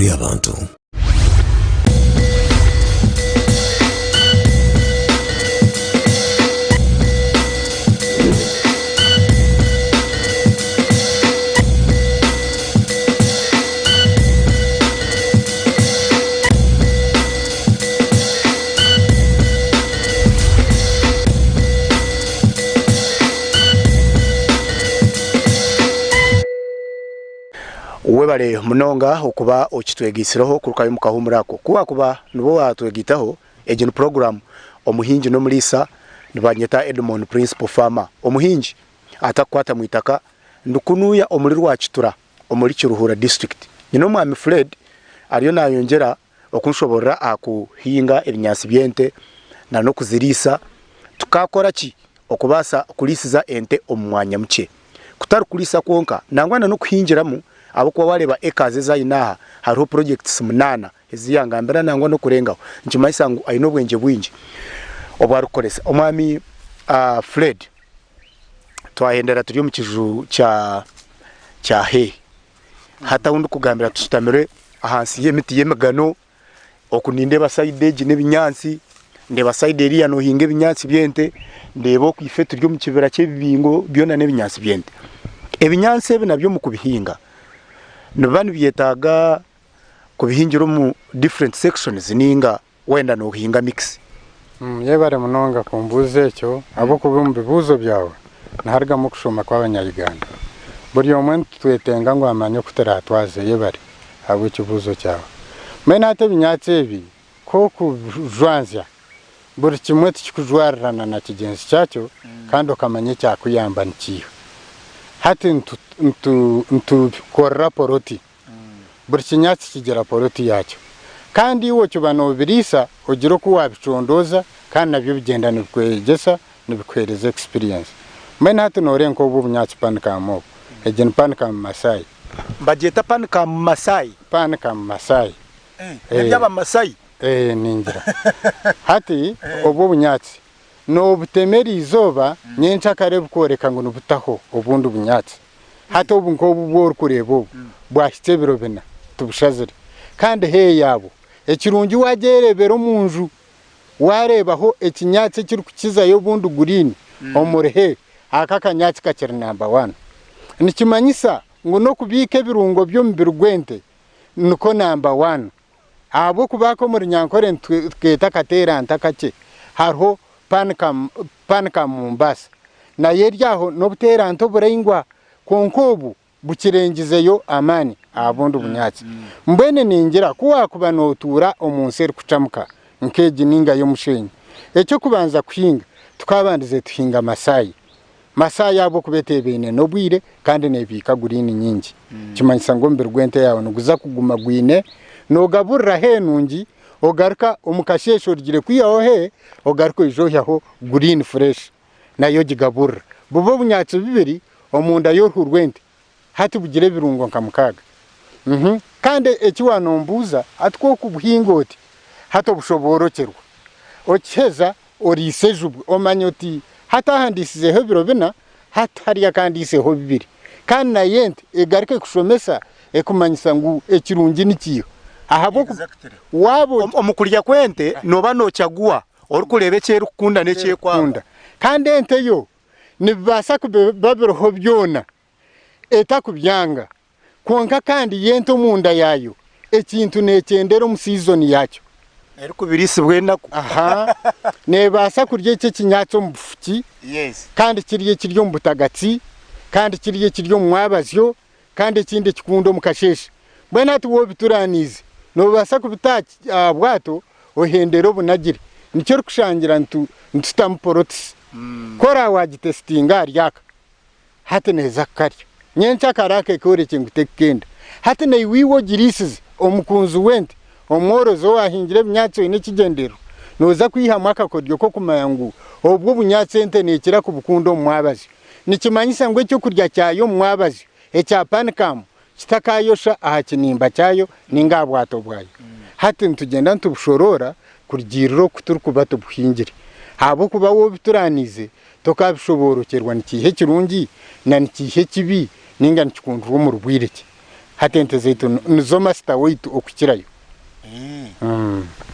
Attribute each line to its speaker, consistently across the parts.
Speaker 1: ahari abantu.
Speaker 2: Webale munonga okuba okitwegisiraho kurukayo mukahumurako kuba nubo watwegitaho ejeno program Omuhingi no mulisa nibanyeta Edmon principal Fama. Omuhingi atakwata muitaka ndukunuya omuliro wa Kitura omuli Kiruhura district. Nyino mwami Fred ariyo nayongera okunshobora akuhinga ebinyansi byente na no kuzirisa tukakora ki okubasa kulisiza ente omwanya muke kutari kulisa konka nangwana no kuhingiramu abo kwa wale ba ekaze za inaha hariho projects 8 eziyangambira nangwa no kurengaho nkimayisangu ayino bwenje bwinji obwarukoresa omwami Fred twahendera turi mu kiju cya he hata undi kugambira tutamire ahansi y'emiti y'emagano okuninde basaideji n'ebinyansi ndeba side area no hinge ebinyansi byente ndebo kwifetu ryo mu kibera cy'ebibingo byona n'ebinyansi byente ebinyansi ebi nabyo mu kubihinga nabandi byetaga kubihingira mu different sections ninga wenda no hinga mix
Speaker 3: yebare munonga kumbuze cyo abo kubumba bibuzo byawe naharga mu kushoma kwa abanyarwanda buri omwe twetenga ngo amanye kutaratwaze yebare abo kibuzo cyawe mena ate binyatse ebi ko kujwanzya buri kimwe tikujwarana na kigenzi cyacyo kandi okamanye cyakuyamba nkiyo hati ntu korra poroti buri kinyatsi kigera poroti yacyo kandi iwo kibano birisa ogiro ko wabicondoza kandi nabyo bigenda nikwegesa nibikwereza experience mena hati norenko ubu bunyatsi pankamo egen pankam Masai
Speaker 2: bajeta pankam Masai byaba Masai
Speaker 3: ningira hati ubu bunyatsi no butemeri izoba nyencha kare bukoreka ngo nubutaho ubundi bunyatsi hati ubu ngo bwo kurebo bwashitse birobena tubushazire kandi he yabo ekirungi wagerebero munju warebaho ekinyatsi kiri kukiza yo bundu gurini omurehe akakanyatsi kakiri number 1 nikimanyisa ngo no kubike birungo byo mbirugwente nuko number 1 abo kubako muri nyankore tweta katera ntakake harho pankam Mombasa na yeryaho no butera nto burayingwa konkobu bukirengizeyo amani abundu bunyatsi mbene ningira kuwa kuba notura omunseri kucamuka nkeji ninga yo mushenyi ecyo kubanza kuhinga tukabandize tuhinga Masai abo kubetebene no bwire kandi nebika gurini nyingi kimanyisa ngo mbirwente yawe nuguza kuguma gwine no gaburra henungi ogaruka omukashesho rigire kwiyaho he ogaruka ijohyaho green fresh nayo gigaburra bubo bunyatsi bibiri omunda yo hurwente hati bugire birungo nkamukaga kandi ekiwano mbuza atwo kubuhingoti hato bushoborokerwa okiheza orisejubwe omanyoti hata handisizeho birobena hatari yakandiseho bibiri kandi na yente egarike kushomesa ekumanyisa ngu ekirungi nikiyo ahabo wabo
Speaker 2: omukulya kwente noba no cyagua orukurebe cyeru kunda nece kwanda
Speaker 3: kandi ente yo nibasa kubabiroho byona etakubyanga konka kandi yente munda yayo ekintu necendero mu season yacyo
Speaker 2: ariko birisibwe nako
Speaker 3: nebasa kurye cye kinyatso mbufuki kandi kiriye kiryo mbutagatsi kandi kiriye kiryo mwabazyo kandi kindi kikundo mukasheshe bwana tuwo bituranize no basa kubitaki bwato ohendero bunagire nicyo rukushangira ntutamuporotisi kora wagitestinga ryaka hati neza karyo nyencha karake kore kingutekenda hati ne wiwo girisize omukunzu wente omworozo wahingire byatso n'ekigendero noza kwiha mwaka kodyo ko kumayangu obwo bunyatse ente nekira ku bukundo mwabazi nikimanyisa ngo cyo kurya cyayo mwabazi echa pankam kitakayosha aha kinimba cyayo ninga bwato bwayo hati ntugenda ntubushorora kurigiriro kuturukuba tubuhingire habo kuba wo bituranize tokabishoborokerwa nikihe kirungi na nikihe kibi ninga nikikundwa mu rubwireke hatente zetu nizo master weitu okukirayo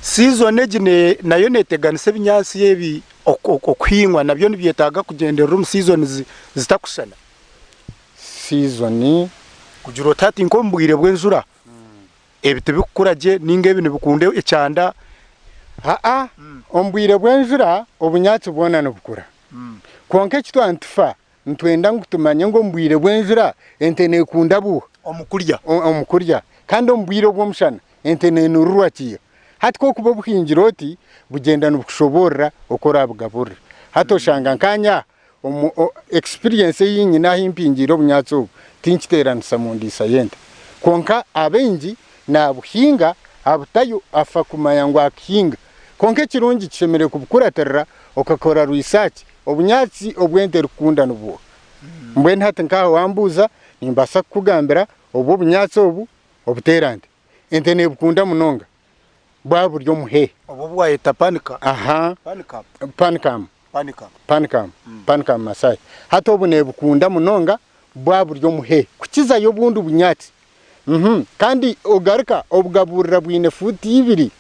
Speaker 2: season egine nayo neteganise binyasi yebi okuhingwa nabyo nibyetaga kugendera mu seasons zitakushana
Speaker 3: season
Speaker 2: kugira otati nkombwire bw'enjura ebite bikuraje ninge ibintu bikunde ecyanda
Speaker 3: ombwire bw'enjura obunyatsi bwona nobukura konke kitwantufa ntwenda ngutumanye ngo mbwire bw'enjura ente nekunda buha omukurya kandi ombwire bw'omushana ente nenurwa kiyo hati ko kuba buhingiro oti bugenda nukushoborra okora bugaburira hato shanga nkanya experience yinyi naho impingiro obunyatsi obu tinkiteranisa mu ndisa yente konka abenji na buhinga abutayo afa kumanya ngo akihinga konke kirungi kishemere kubukuraterera okakora research obunyatsi obwente rukunda nubuha mbwe ntate nkaho wambuza nimbasa kugambira obu bunyatsi obu obuterande ente nebukunda munonga bwaburyo muhe
Speaker 2: obu bwayeta panika
Speaker 3: panikam masai hato obu nebukunda munonga bwaburyo muhe kukiza yo bundu bunyatsi kandi ogaruka obugaburira bwine futi ibiri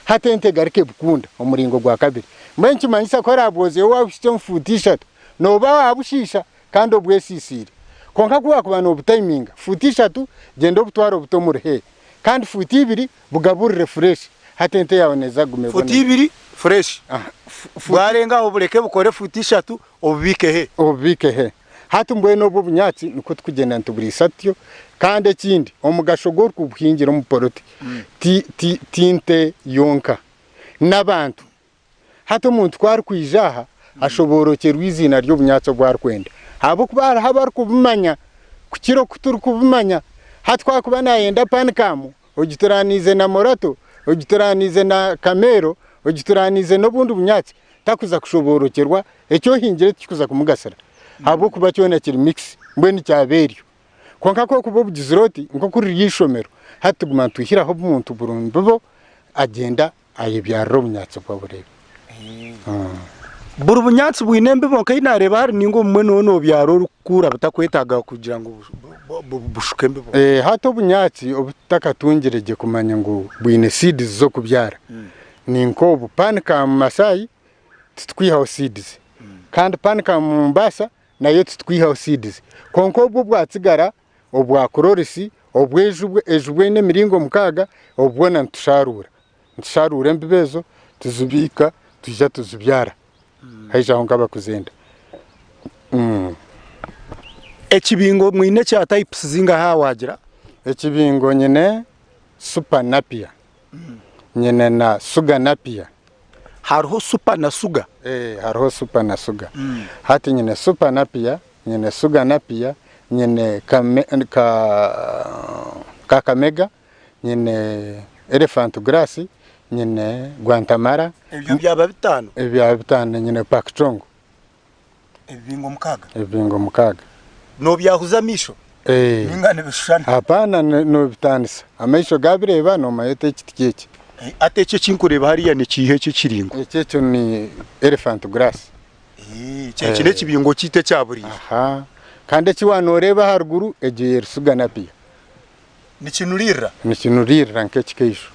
Speaker 3: hatente garike bukunda omuringo gwa kabiri mwenki manyisa ko raboze wabishye mfuti 3 noba wabushisha kandi obwesisire konka kuba kubana obutiminga futi 3 gendo butwaro butomure kandi futi 2 bugaburire fresh hatente yawe neza gumebona
Speaker 2: futi 2 fresh bwarenga obuleke bukore futi 3 obubike he hatu mbweno obu bunyatsi niko tukugenda ntuburisatyo kandi ekindi omugashogo kubuhingira mu poroti tinte yonka nabantu hatu umuntu kwari kwijaha ashoborokerwa izina ryo bunyatso bwari kwenda abo kubara habar kubumanya kukiro kuturu kubumanya hatu kwa kuba nayenda panikamu ogituranize na morato ogituranize na kamero ogituranize no bundu bunyatsi takuza kushoborokerwa ecyo hingire kikuza kumugasara abo kuba cyona kiri mix mbwe ni cyaberyo konka ko kubo bugiziroti nko kuri yishomero hatu gumantu hiraho umuntu burundu agenda ayibyaro bunyatso bwaburebe buru bunyatsi bwinembe bonka inareba hari ningo mwe no byaro rukura batakwetaga kugira ngo bushuke mbe
Speaker 3: hato bunyatsi obutakatungirege kumanya ngo bwine seeds zo kubyara ninko bupanika mu Masai tutwihaho seeds kandi panika mu Mombasa nayo tutwihaho seeds konko bwo bwatsigara obwa kororisi obwejubwe n'emiringo mukaga obwona ntusharura mbibezo tuzubika tujya tuzubyara haija aho ngaba kuzenda
Speaker 2: ekibingo mwine cya types zinga ha wagira
Speaker 3: ekibingo nyene super napier nyene na sugar napier
Speaker 2: hariho super na sugar
Speaker 3: hariho super na sugar hati nyene super napier nyene sugar napier nyene kakamega nyene elephant grass nyene guantamara
Speaker 2: ebyo byaba bitano
Speaker 3: nyene pakchongo ebingo mukaga
Speaker 2: no byahuza misho ningane bishana
Speaker 3: hapana no bitanisa amaisho gabireba no mayete ekitike
Speaker 2: ate cyo kinkureba hariya ni kihe cyo kiringo
Speaker 3: ekyo ni elephant grass
Speaker 2: cyo kine kibingo kite cyaburi
Speaker 3: kandi kiwanoreba haruguru egiye rusuga napiya ni kinurira nk'ekikeisho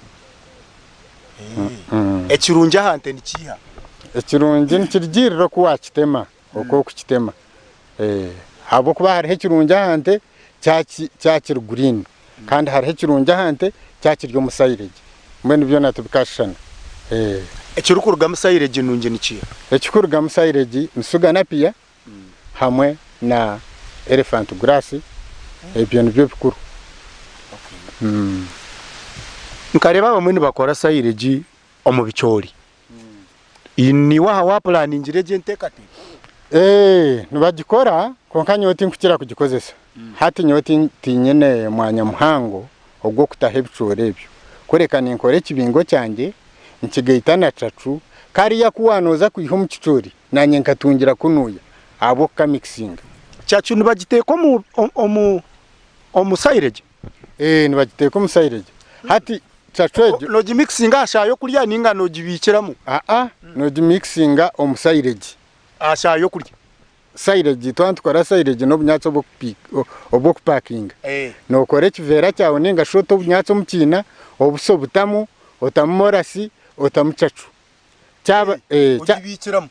Speaker 2: ekirunja hante ni kiha
Speaker 3: ekirunje nikirigirira kuwa kitema oko kukitema habo kuba hari ekirunja hante cyakiri green kandi hari ekirunja hante cyakiryo musayirege mwene byo natubikashana
Speaker 2: ekirukuruga musayirege nunje ni kiha
Speaker 3: ekikuruga musayirege nsuga napiya hamwe na elephant grass ebyo nibyo bikuru
Speaker 2: nkareba bamwe bakora sayirege omubichori ini wa planning rege ntekate
Speaker 3: nibagikora konka nyoti nkukira kugikozesa hati nyoti tinyene mwanya muhango ogwo kutahe bichore ebyo korekana inkore kibingo cyange nkigaitana cacu kariya kuwanoza kuyiho mu kichori nanye nkatungira kunuya abo ka mixing
Speaker 2: cyacu nibagiteko mu sayirege
Speaker 3: nibagiteko mu sayirege hati cacwejo
Speaker 2: no gimixinga ashayo kurya ninga no gibikiramo
Speaker 3: no gimixinga omusayirege
Speaker 2: ashayo kurya
Speaker 3: silage twantwara silage no bunyatso obwo kupakinga no kore kivera cyawo ninga shoto bunyatso mukina obuso butamu otamorasi otamucacu cyaba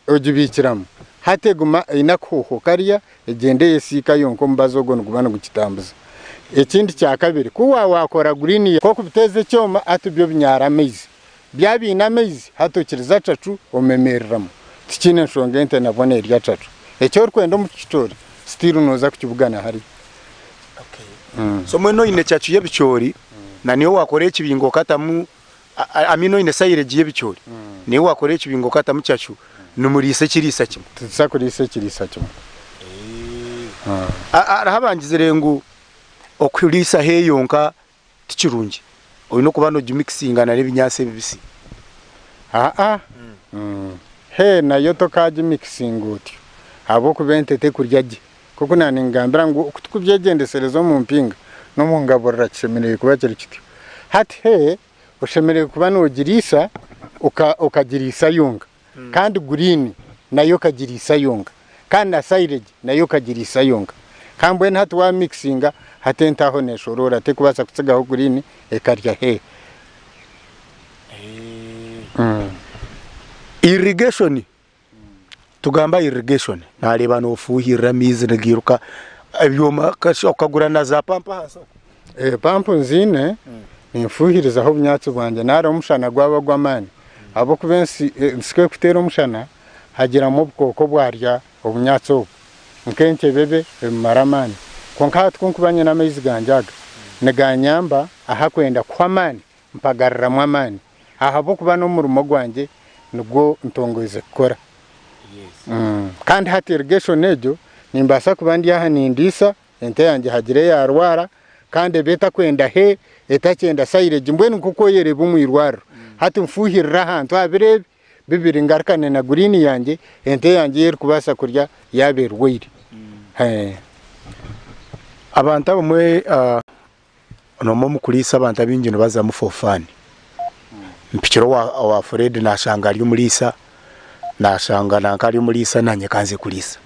Speaker 3: ojibikiramo hateguma inakuho kariya egende yesika yonko mbazogo ngubana gukitambuza ekindi cya kabiri kuwa wakora green ko kubiteze cyoma atubyo binyara amezi byabina amezi hatokiriza cacu omemereramo tikine nshonge ente nabone irya cacu ecyo rwendo mu kitori still noza kukibugana hari
Speaker 2: so mweno ine cacu yebicyori na niyo wakore kibingo katamu amino ine sayire yebicyori niyo wakore kibingo katamu cacu numurise kirisa kimwe
Speaker 3: tusakurise kirisa kimwe
Speaker 2: arahabangize rengu okulisa heyonka tikirungi oyino kubano jumixinga na nebinyase bibisi
Speaker 3: he nayo tokaje mixing utyo abo kubentete kuryaje kuko nani ngambira ngo kutukubyegendeserezo mu mpinga no mu ngaborera kisemereye kuba kiri kityo hati he ushemereye kuba nogirisa ukagirisa yunga kandi green nayo kagirisa yunga kandi na silage nayo kagirisa yunga kambwe ntatu wa mixinga hatentaho neshorora te kubasa kutsigaho green ekarya he
Speaker 2: irrigation tugamba irrigation nareba no fuhira mizi negiruka abyoma kashokagura na za pampa hasa
Speaker 3: pampa nzine nifuhiriza aho bunyatsi bwanje nara umushana gwaba gwamani abo kubensi nsikwe kutera umushana hagira mu bwoko bwarya obunyatsi nkente bebe maramani konka twunkubanye n'amezi ganjaga neganyamba aha kwenda kwamani mpagarira mwamani aha bo kuba no murumo gwanje nubwo ntongoze gukora kandi hati irrigation ejo nimbasa kubandi aha nindisa ente yanjye hagire yarwara kandi beta kwenda he etacyenda silage mbwene kuko yereba umwirwaro hati mfuhirira hantu abirebe bibiri ngarkane na green yanjye ente yanjye yer kubasa kurya yaberwire
Speaker 2: abantu abamwe nomo mukulisa abantu abingino baza mu fofani mpikiro wa Fred nashanga ari umulisa nashanga nankari umulisa nanye kanze kulisa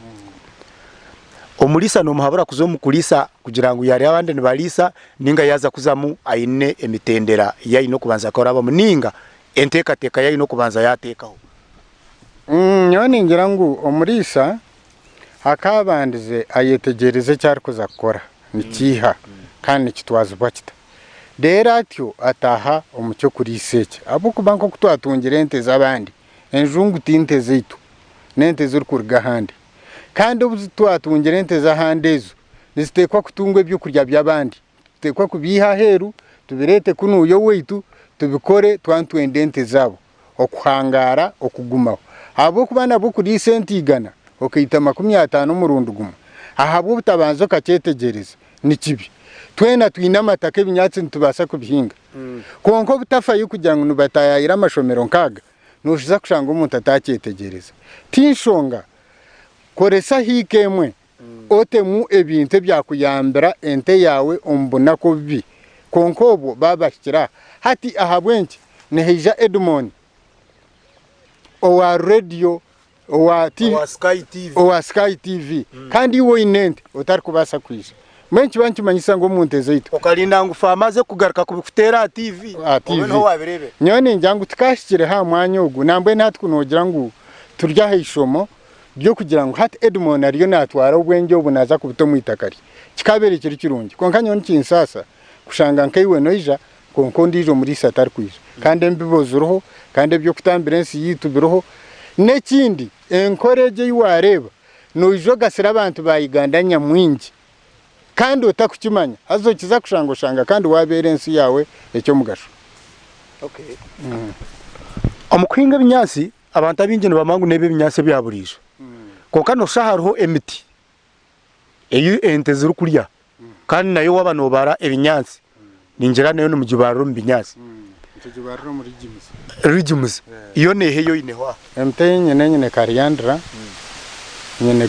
Speaker 2: omulisa no muhabura kuzo mukulisa kugira ngo yari abandi nibalisa ninga yaza kuzamu aine emitendera yayino kubanza koraba muninga enteka teka yayino kubanza yatekaho
Speaker 3: nyone ngira ngo omulisa akabandize ayetegereze cyari kuzakora nikiha kandi kitwaza bwakita dera atyo ataha umucyo kuri iseke abo kubanko kutwatungira ente zabandi enjungu tinte zitu nente zuri kurga handi kandi ubuzitwatungira ente za handezo nizitekwa kutungwe byo kurya byabandi tekwa kubiha heru tubirete kunuyo weitu tubikore twantwende ente zabo okuhangara okugumaho abo kubana bo kuri senti igana okita 50 murundo guma aha bo butabanzo kacetegereza nikibi twena twinamataka ebinyatsi ntubasa kubihinga konko butafaye kugira ngo nubatayira amashomero nkaga nushiza kushanga umuntu atacetegereza tinshonga koresa hikemwe otemu ebintu byakuyambira ente yawe ombona ko bibi konko bo babashikira hati ahabwenki nehija Edmon owa radio owa TV owa Sky TV kandi wo inente utari kubasa kwisha menshi bankimanyisa ngo munteze ito
Speaker 2: okalinda ngo Fama ze kugaruka kubikutera TV
Speaker 3: no wabirebe nyone njyangu tukashikire ha mwanya ugu nambwe natwe nogira ngo turya hishomo byo kugira ngo hati Edmon ariyo natwara ubwenge obunaza kubuto mwitakari kikabere kiri kirungi konka nyone kinsasa kushanga nkaiwe noija konko ndijo muri satari kwisha kandi mbibozuroho kandi byo kutambirensi yitubiroho nekindi encourage yiwareba noijo gasira abantu bayigandanya mwingi kandi utakukimanya azokiza kushangoshanga kandi waberensi yawe ecyo mugasho
Speaker 2: omukwinga binyasi abantu abingino bamangu nebe binyasi byaburisho konka no shaharuho emiti eyu ente ziri kurya kandi nayo wabano bara ebinyasi ninjira nayo numujibaro mbinyasi
Speaker 3: tujibaro muri
Speaker 2: rigimus iyo nehe yo inehwa
Speaker 3: emte nyene kariyandra nyene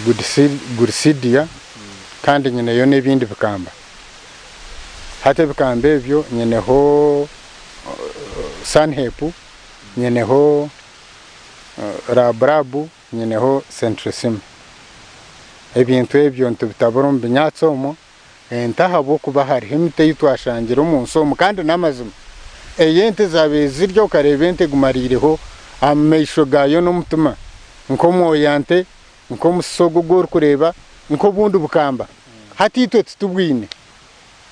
Speaker 3: gudsidia kandi nyene yo nebindi bikamba hate bikambe byo nyene ho sanhepu nyene ho rabrabu nyene ho centrisim ebintu ebyo ntubitabura mu binyatsi omo entaha bo kuba hari hemite yitwashangira mu nsomo kandi namazima eyente zabe ziryo karebe ente gumarireho ameisho gayo no mutuma nko moyante nko musogo gor kureba nko bundu bukamba hatito tutubwine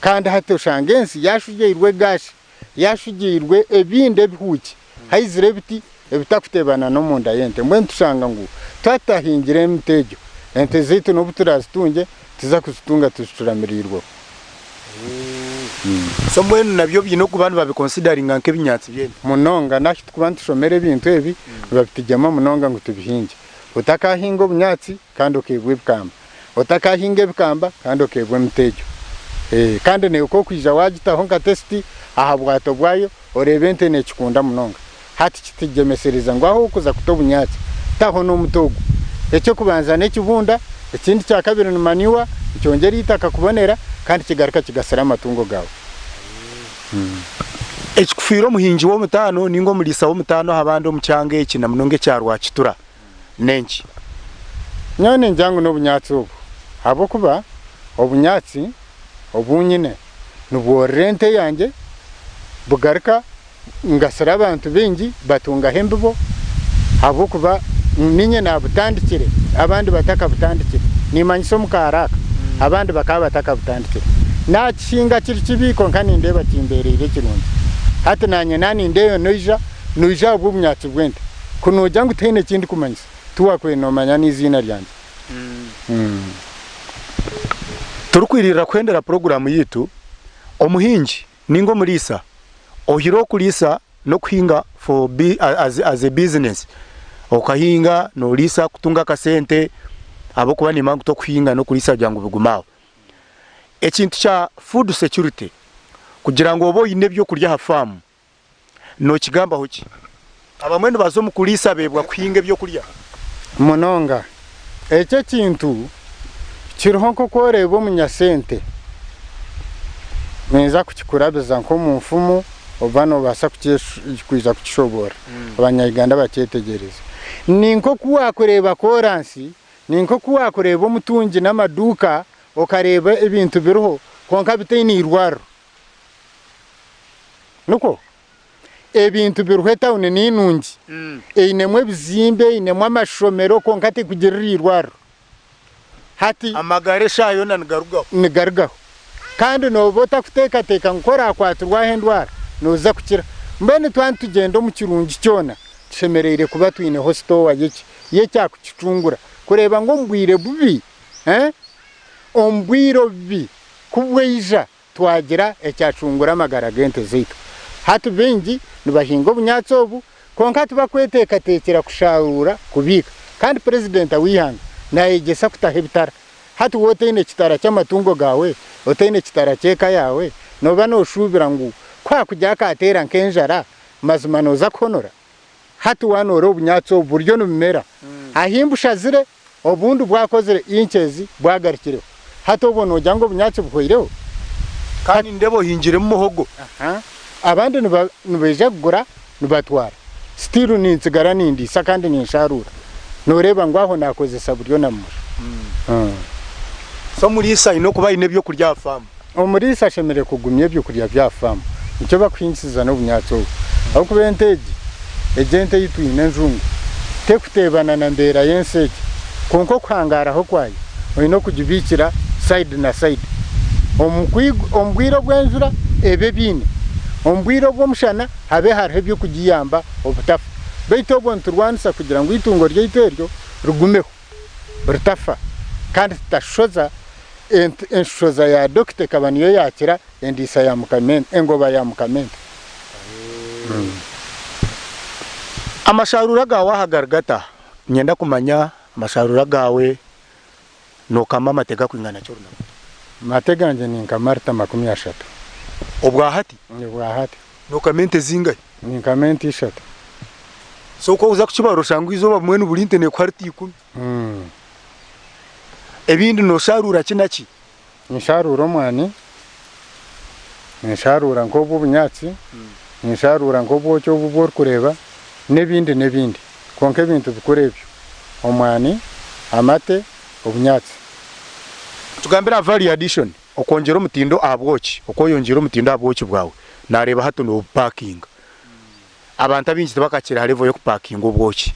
Speaker 3: kandi hato shangensi yashugirwe gashi yashugirwe ebinde bihuki hayizire biti ebitakutebana no munda yente mwe ntushanga ngo twatahingire mtejo ente zitu no buturazitunge tiza kuzitunga tushuramirirwa
Speaker 2: so mwenu nabyo bino kubantu babiconsideringa nke binyatsi byene
Speaker 3: munonga nashi tukubantu shomere ibintu ebi babitijama munonga ngo tubihinge utakahinga obunyatsi kandi okebwe bikamba utakahinga bikamba kandi okebwe mtejo kandi ne uko kwija wagitaho nka testi aha bwato bwayo orebe ente ne kikunda munonga hati kitigemesereza ngo aho kuza kutobunyatsi taho no mutogo ecyo kubanza ne kibunda ikindi cya kabiri numaniwa cyongera itaka kubonera kandi kigaruka kigasara amatungo gawe
Speaker 2: ekufiro muhinji wo mutano ningo mulisa wo mutano habando mucyange ekina munonge cyarwa kitura nenki
Speaker 3: nyone njangu no bunyatsi ubu abo kuba obunyatsi obunyine nubwo rente yanjye bugaruka ngasara abantu bengi batunga hembibo abo kuba ninye nabutandikire abandi bataka butandikire nimanyiso mukaraka abandi bakaba bataka butandikire na kishinga kiri kibiko nkani ndeba kimberere kirundi hata nanye nani ndeyo noija obunyatsi bwente kunoja ngo tene kindi kumanyisa tuwa kwenomanya n'izina ryanje
Speaker 2: turukwirira kwendera program yitu omuhingi ningo mulisa ohiro kulisa no kuhinga for as a business okahinga no lisa kutunga kasente abo kuba ni mangu to kuhinga no kulisa jangu bigumaho ekintu cha food security kugira ngo obo ine byo kurya hafamu no kigamba hoki abamwene bazo mu kulisa bebwa kuhinga byo kurya
Speaker 3: munonga ecyo kintu kiriho nko koreba umunyasente neza kukikurabiza nko mu mfumu obano basa kwiza kukishobora abanyayiganda bacetegereza ninko kuwa kureba koransi ninko kuwa kureba umutungi n'amaduka okareba ibintu biruho konka biteni irwaro nuko ebintu biruhe town n'inungi einemwe bizimbe inemwe amashomero konka te kugirira irwaro hati
Speaker 2: amagare shayo
Speaker 3: nigarugaho kandi no bota kuteka nkora kwaturwa hendwara noza kukira mbene twantu tugenda mu kirungi cyona shemerere kuba twine hosto ye cyakukicungura kureba ngo mbwire bubi ombwiro bi kubweija twagira ecyacungura amagara gente zito hatu bengi nibahinga obunyatsi obu konka tubakweteka tekera kusharura kubika kandi president awihanga nayegesa kutaha bitara hatu wote ine kitara cy'amatungo gawe wote ine kitara cyeka yawe noba no shubira ngo kwa kujya katera nkenjara mazima noza konora hatu wanoro obunyatsi oburyo numera ahimbusha zire obundu bwakozere inchezi bwagarikire hatu bono jango obunyatsi buhoireho
Speaker 2: kandi ndebo hingire mu muhogo
Speaker 3: abandi nubeje kugura nubatwara still ninsigara nindi sakandi ninsharura noreba ngwaho nakozesa buryo namura
Speaker 2: so mulisa ino kuba ine byo kurya famu
Speaker 3: omulisa shemere kugumye byo kurya bya famu icyo bakwinsiza no bunyatsi obu aho kubenteji ejente yitwine nzungu tekutebana na mbera yenseke konko kwangara ho kwayo oyino kujibikira side na side ombwiro bwenzura ebe bine ombwiro bw'omushana habe hariho byo kugiyamba obutafa beito obwo nturwanisa kugira ngo itungo ry'iteryo rugumeho rutafa kandi tashoza enshoza ya dokite kabaniyo yakira endisa ya mukamente engoba ya mukamente
Speaker 2: amasharura gawe ahagaragata nyenda kumanya amasharura gawe no kama matega kwingana cyo runamo
Speaker 3: mateganje ni nkamarta 30
Speaker 2: obwahati no kamente zingaye
Speaker 3: ni kamente 3
Speaker 2: so ko uza kuchibaro shangu izoba mwene burinte ne kwarti 10 ebindi no sharura kinaki
Speaker 3: nisharura omwani nisharura nkobu bunyatsi nisharura nkobu cyo bubor kureba nebindi konke bintu bikurebyo omwani amate obunyatsi
Speaker 2: tugambira value addition okongera omutindo abwoki okoyongera omutindo abwoki bwawe nareba hato no parking abantu abinji tebakakira halevo yo kuparking obwoki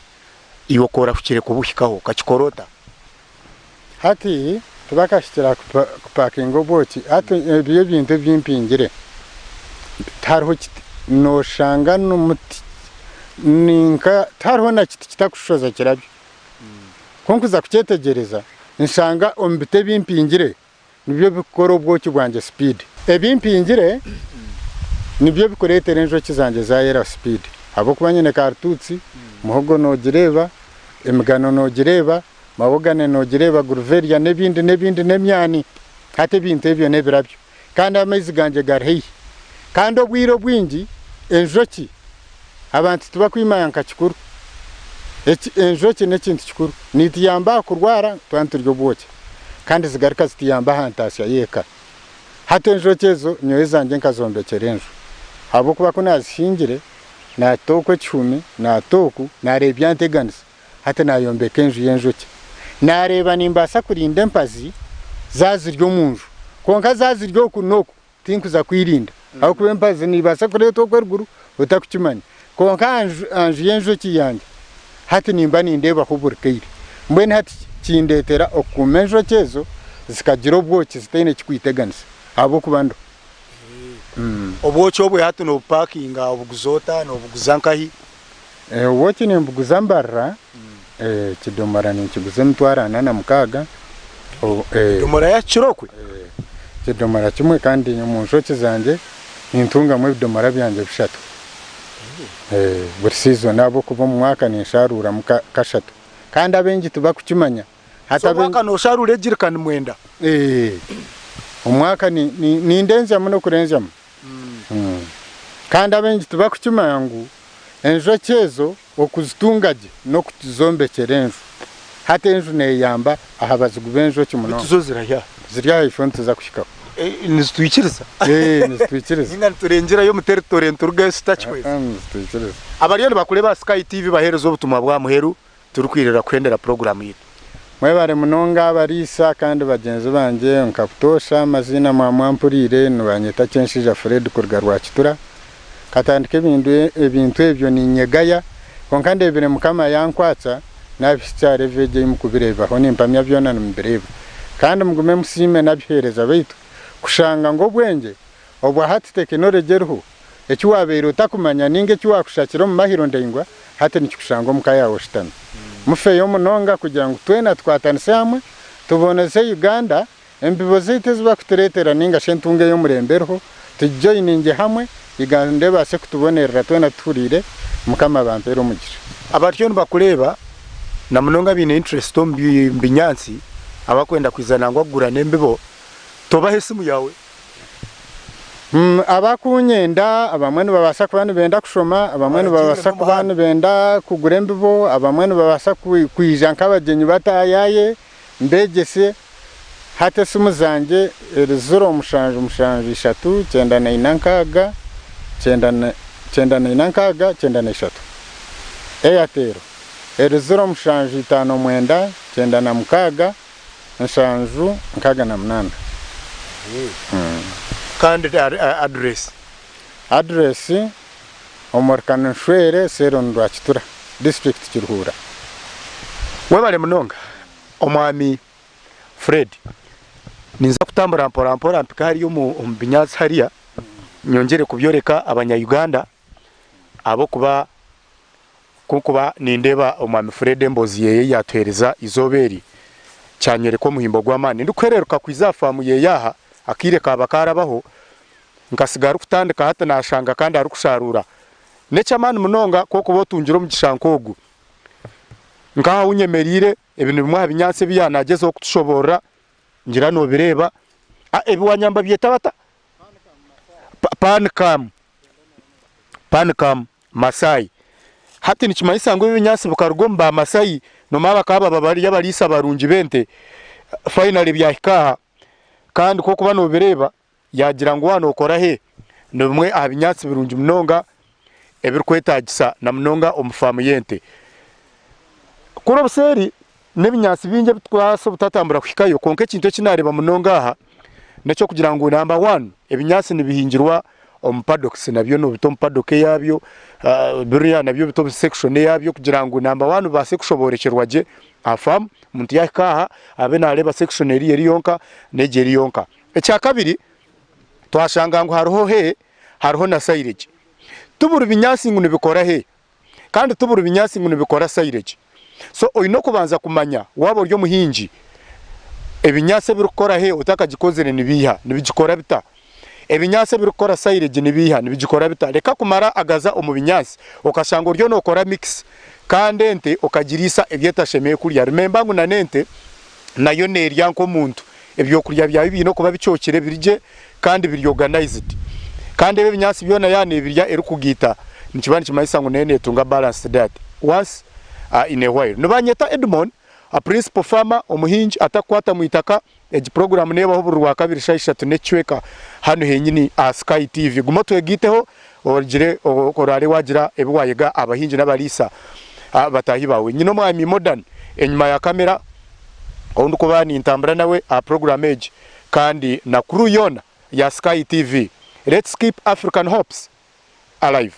Speaker 2: iwo kora kukire kubuhikaho kakikorota
Speaker 3: hati tebakashitira kuparking obwoki hati ebyo bintu byimpingire tariho no shanga n'umuti ninka tariho na kiti kitakushoza kirabyo konkuza kucyetegereza nshanga ombite bimpingire nibyo bikora obwoki bwanje speed ebimpingire nibyo bikoretera enjoki zanje za era speed abo kubanyene kartutsi muhogo no gireba emigano no gireba mabogane no gireba guruveria nebindi nemyani hate bintu ebyo nebirabyo kandi amezi ganje garhei kandi obwiro bwingi enjoki abantu tubakwimaya nkakikuru enjoki nekintu kikuru nitiyamba kurwara twanturyo bwoki kandi zigaruka zitiyamba hantasya yeka hata enjoki ezo nyowe zanje nkazombekera enjo abo kuba kunazihingire natokwe kihumi natoku narebya nteganisa hata nayombeka enjo y'enjoki nareba nimbasa kurinda empazi zaziryo munju konka zaziryo kunoku tinkuza kwirinda aho kuba empazi nibasa kureta okweruguru utakukimanya konka anju y'enjoki yanjye hati nimba nindeba kuburkeire mbwene hati kindetera okuma enjoki ezo zikagira obwoki zitaine kikwiteganisa abo kubando
Speaker 2: obwoki obwe hati no parking obuguzota no buguzankahi
Speaker 3: obwoki nimbuguza mbarra kidomara nikiguza mtwarana na mukaga
Speaker 2: domara ya kirokwe
Speaker 3: kidomara kimwe kandi mu njoki zanje nintunga mu bidomara byanje bishatu buri season abo kuva mu mwaka nisharura mu kashatu kandi abengi tubakukimanya
Speaker 2: hata mwaka no sharure girikana mwenda
Speaker 3: umwaka ni ndenza muno kurenza kandi abengi tubakukimanya ngu enjoki ezo okuzitungaje no kuzizombekera enju hata enju neyamba ahabazigu benjoki muno
Speaker 2: tuzoziraya
Speaker 3: zirya ifontu za kushikaho
Speaker 2: nizitwikiriza
Speaker 3: nizitwikiriza
Speaker 2: ninga turengera yo mu territory nturuga stachwe
Speaker 3: nizitwikiriza
Speaker 2: abariyani bakureba Sky TV baherezo obutumwa bwa muheru turukwirira kwendera program yitu
Speaker 3: mwebare munonga barisa kandi bagenzi banje nkaputosha amazina mwampurire nubanyeta kenshija Fred kurgarwa kitura katandike ebintu ebyo ninyegaya konka ndebire mukama yankwatsa nabicyare veje mukubireba ho nimpamya byona nimbireba kandi mugume musime nabihereza baitu kushanga ngo bwenge obwa hati technology ruho eki wabero takumanya ninge ki wakushakira mu mahiro ndengwa hati nikikushanga mukaya woshitana mufeyo munonga kugira ngo twena twatanise hamwe tuboneze Uganda embibo zite ziba kuturetera ninga shentunge yo muremberho tujoininge hamwe igande base kutubonerera twena turire mukama bampero mugisha
Speaker 2: abatyo bakureba na munonga bine interest mbinyansi abakwenda kwizana ngo agura nembibo toba hesimu yawe
Speaker 3: abakunyenda abamwe babasa kubana benda kushoma abamwe babasa kubana benda kugura embibo abamwe babasa kwija nkabagenyi batayaye mbegese hata simu zanje 0 cyenda na inankaga Airtel 0 cyenda na mukaga nshanju nkaga na munana
Speaker 2: kandi address omorkana shwere serondwa kitura district kiruhura webale munonga omwami Fred ninza kutambura mpora mpika hariyo mu binyatsi hariya nyongere kubyoreka abanya Uganda abo kuba nindeba omwami Fred Mbozi yeye yatwereza izoberi cyanyere ko muhimbo gw'amani ndukwereruka kwizafamu ye yaha akireka abakarabaho nkasigara kutandika hata nashanga kandi ari kusharura necamani munonga koko botungiro mu gishankogu nkaho unyemerire ibintu bimwe binyatse byanageze okutushobora ngira no bireba ebiwanyamba byeta bata pancam Masai hati nikimayisa ngo ibinyatse bukarugomba Masai no maba kaba babari yabalisa barungi bente finally byahikaha kandi koko bano bireba yagira ngo wano ukora he no bimwe abinyatsi birungi munonga ebirkwetagisa na munonga omufamu yente kuro buseri n'ebinyasi binje bitwaso butatambura kwikayo konke kintu kinareba munonga aha nacho kugira ngo number 1 ebinyasi nibihingirwa omupaddocks nabyo no bito mupaddock yabyo buriya nabyo bito section yabyo kugira ngo number 1 base kushoborekerwaje afam muntu yakaha abe nareba section eri yonka negeri yonka ekya kabiri twashanga ngo hariho na silage tubura binyasi ngo nibikora he kandi tubura binyasi ngo nibikora silage so oyino kubanza kumanya wabo ryo muhinji ebinyase birukora he utakagikoze nibiha nibigikora bita ebinyase birukora silage nibiha nibigikora bita reka kumara agaza omubinyasi okashanga ryo nokora mix kandi ente okagirisa ebyeta shemeye kurya remember ngo nanente nayo nerya nko muntu ebyo kurya bya bibi no kuba bicokere birije kandi biri organized kandi ebinyasi byona yane birya erukugita nikibani kimayisa ngo nene tunga balance that once in a while nobanyeta Edmon a principal farmer Omuhingi atakwata muitaka eji program neba ho rwa kabiri shayishatu necweka hano henyini Sky TV guma twegiteho origire okorare wagira ebiwayega abahingi n'abalisa batahi bawe nyino mwami modern enyuma ya kamera ondo kubani intambara nawe a program age kandi na kuru yona ya Sky TV. Let's keep African hopes alive.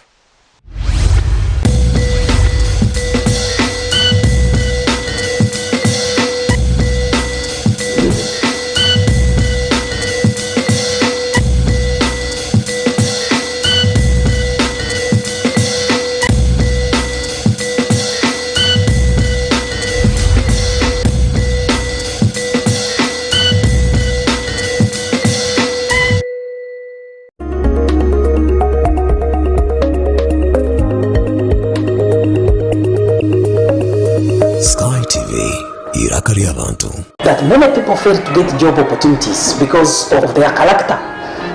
Speaker 1: That many people fail to get job opportunities because of their character.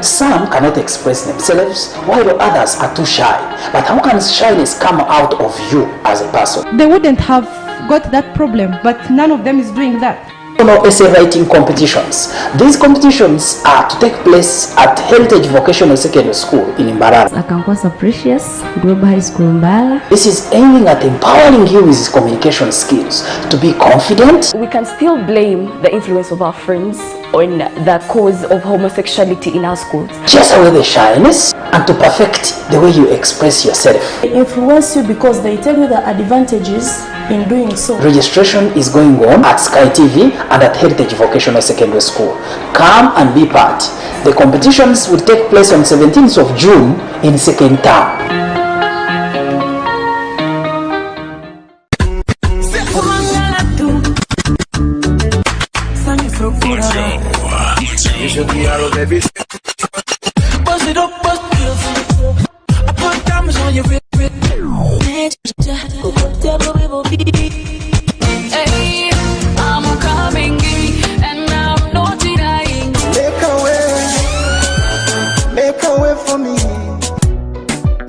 Speaker 1: Some cannot express themselves while others are too shy. But how can shyness come out of you as a person?
Speaker 4: They wouldn't have got that problem, but none of them is doing that.
Speaker 1: Essay writing competitions. These competitions are to take place at Heritage Vocational Secondary School in Mbarara.
Speaker 5: Akankwasa Precious, Global High School Mbala.
Speaker 1: This is aiming at empowering you with communication skills to be confident.
Speaker 5: We can still blame the influence of our friends on the cause of homosexuality in our schools.
Speaker 1: Chase away the shyness and to perfect the way you express yourself.
Speaker 6: They influence you because they tell you the advantages in doing so.
Speaker 1: Registration is going on at Sky TV and at Heritage Vocational Secondary School. Come and be part. The competitions will take place on 17th of June in second term.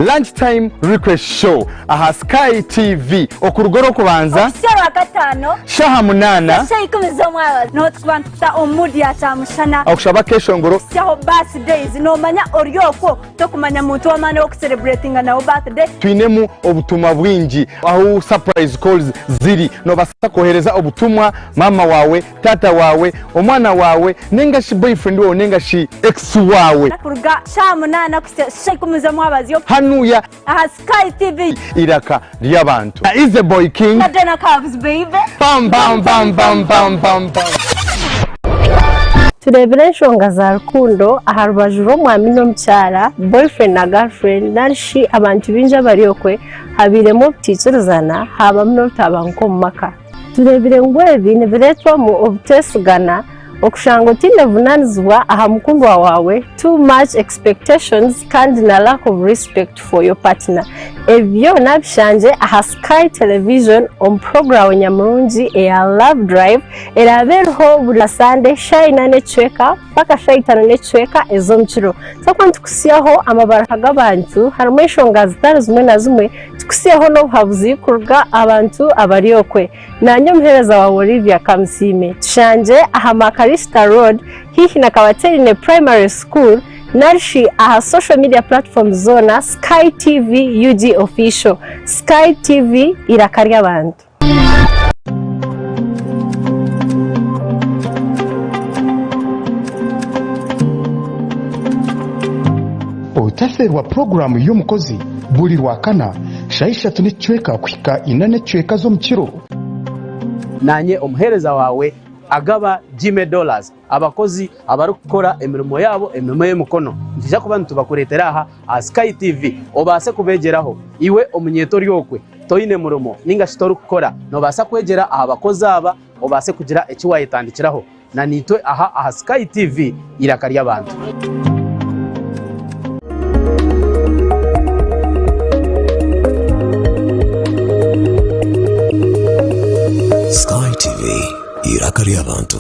Speaker 3: Lunchtime request show aha Sky TV okurugoro kubanza
Speaker 7: Sero akatano
Speaker 3: shaha munana
Speaker 7: shayikumizo mwawa not kwanta omudi atamushana
Speaker 3: okushaba kesho ngoro
Speaker 7: shaho birthdays no manya oryoko to kumanya muntu wamana wo celebrating na birthday
Speaker 3: twinemu obutumwa bwingi aho surprise calls ziri no basa kohereza obutumwa mama wawe tata wawe omwana wawe nenga shi boyfriend wawe nenga shi ex wawe
Speaker 7: kuruga shaha munana shayikumizo mwabaziyo
Speaker 3: hanuya
Speaker 7: aha Sky TV
Speaker 3: iraka lyabantu is the boy king
Speaker 7: Nadena Cavs baby
Speaker 3: bam bam bam bam bam bam bam.
Speaker 8: Turebere nshonga za rukundo aha rubaju rw'omwami n'omukyara boyfriend na girlfriend narishi abantu binja bariokwe habiremo obutikirizana habamu n'obutabanguka omu maka. Turebere ngu ebi nibireetwamu obuteesigana okushanga otinevunanizibwa aha mukundwa wawe, too much expectations kandi na lack of respect for your partner. Ebyo nabishanje aha Sky Television omu program nyamurungi eya Love Drive erabereho buri Sunday shayina necweka paka shayitano necweka ez'omukiro. Twakwa tukusiyaho amabaraka g'abantu harimu enshonga zitari zimwe na zimwe tukusiyaho n'obuhabuzi kuruga abantu abariokwe. Nanye omuheereza wa Olivia Kamusime tushanje aha Makarista Road hihi na Kabaterine Primary School narishi aha social media platforms zona Sky TV UG official. Sky TV irakarya abantu.
Speaker 9: taferwa programu y'omukozi buli lwakana shaisha tunechweka kwika inane chweka zo mukiro
Speaker 10: nanye omuhereza wawe agaba $10 abakozi abari gukora emirimo yabo emirimo y'umukono njija kuba ntubakuretera aha Sky TV obase kubegeraho iwe omunyeto ryokwe toyine murumo ninga shitori gukora no basa kwegera abakozi aba obase kugira eki wayitandikiraho na nitwe aha Sky TV irakari y'abantu.
Speaker 11: Sky TV irakari y'abantu.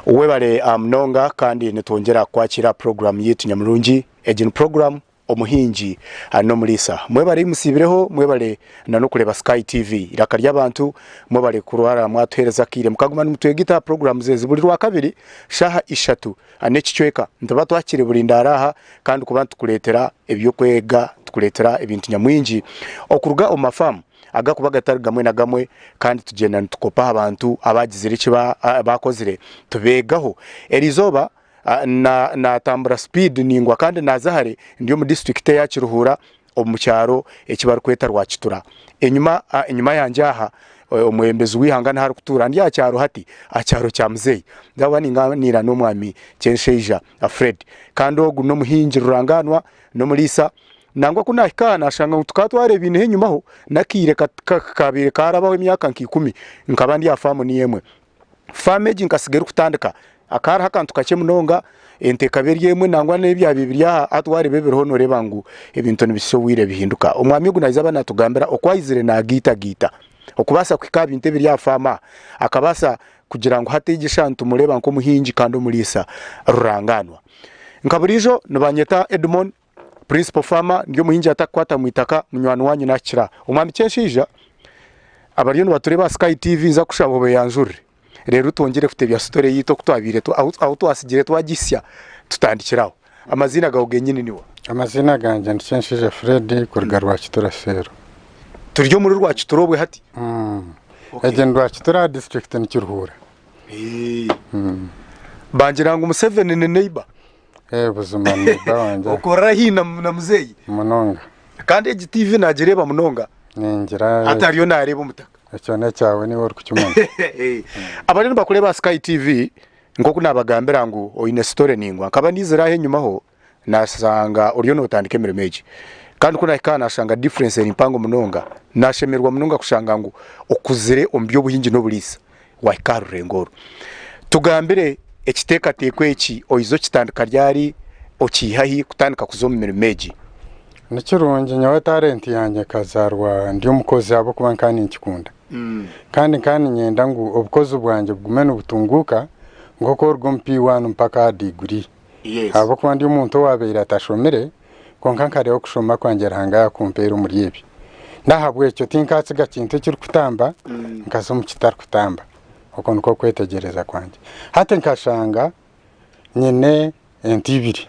Speaker 2: Webale mnonga kandi netongera kwakira program yitu nyamurungi Edmon program Omuhingi no mulisa mwebale musibireho mwebale nano kureba Sky TV iraka ry'abantu mwebale kurwara mwatuhereza kire mukaguma mutwegita program zeze buri rwa kabiri shaha 3 anekicweka ndaba twakire buri ndaraha kandi kubantu kuletera ebyo kwega tukuletera ibintu nyamwingi okuruga omafamu agakuba gatari gamwe na gamwe kandi tugenda ntukopa abantu abagize iki bakozire tubegaho erizoba na tambura speed ningwa kandi nazahare ndiyo mu district ya Kiruhura omucyaro ekibari kweta rwa Kitura enyuma yanjaha omwembezi wihangana hari kutura ndi acyaro hati acyaro cya muzeyi ndabani nganira no mwami Kensheija Fred kandi ogu no muhingi ruranganwa no mulisa nangwa kunahikana shanga tukatware ibintu henyumaho nakire kabire karabaho imyaka nkikumi nkabandi ya famu ni yemwe fameji nkasigera kutandika akara hakantu kake munonga ente kabiri yemwe nangwa nebya bibirya atware bebereho nore bangu ibintu nibisowire bihinduka umwami gunayiza bana tugambira okwayizire na gita okubasa kwikaba inte bya fama akabasa kugira ngo hategisha ntumureba nko muhingi kandi mulisa ruranganwa nkaburijo nabanyeta Edmon Principal Fama ndiyo muhingi atakwata mwitaka munywani wanyu nakira umwami Kensheija abariyo batureba Sky TV za kushabobe yanjure rero tongere kutebya story yito kutwabire to aho twasigire twagisya tutandikiraho amazina gahuge nyine niwa
Speaker 3: amazina ganje Kensheija Fred kurga rwa Kitura sero
Speaker 2: turyo muri rwa Kiturobwe hati
Speaker 3: agent rwa Kitura district ni Kiruhura
Speaker 2: bangirango mu7 ni neighbor
Speaker 3: buzumane bawanje
Speaker 2: okora hina na muzeyi
Speaker 3: munonga
Speaker 2: kandi TV nagereba munonga
Speaker 3: ningira
Speaker 2: atariyo nareba umutaka
Speaker 3: cyane cyawe ni wori kucyumana
Speaker 2: abari bakureba Sky TV ngo kunabagambira ngo oyine story ningwa akaba nizera he nyumaho nasanga uriyo notandike meremeji kandi kunahikana ashanga difference impango munonga nashemerwa munonga kushanga ngo okuzire ombyo buhingi no bulisa waikaru ngoro tugambire ekiteka tekwe eki oizo kitandika ryari okihahi kutandika kuzomera meji
Speaker 3: nikirungi nyawe talent yanjye kazarwa ndi umukozi abo kuba kandi nkikunda kandi nyenda ngo obukozi bwanjye bwumene ubutunguka ngoko rwo mp1 mpaka degree abo kuba ndi umuntu wabeira atashomere konka nkareo kushoma kwangera hanga yakumpera muri yebi ndahabwe cyo tinkatsi gakintu kiri kutamba nkazo mu kitari kutamba uko niko kwetegereza kwanje hate nkashanga nyene entibiri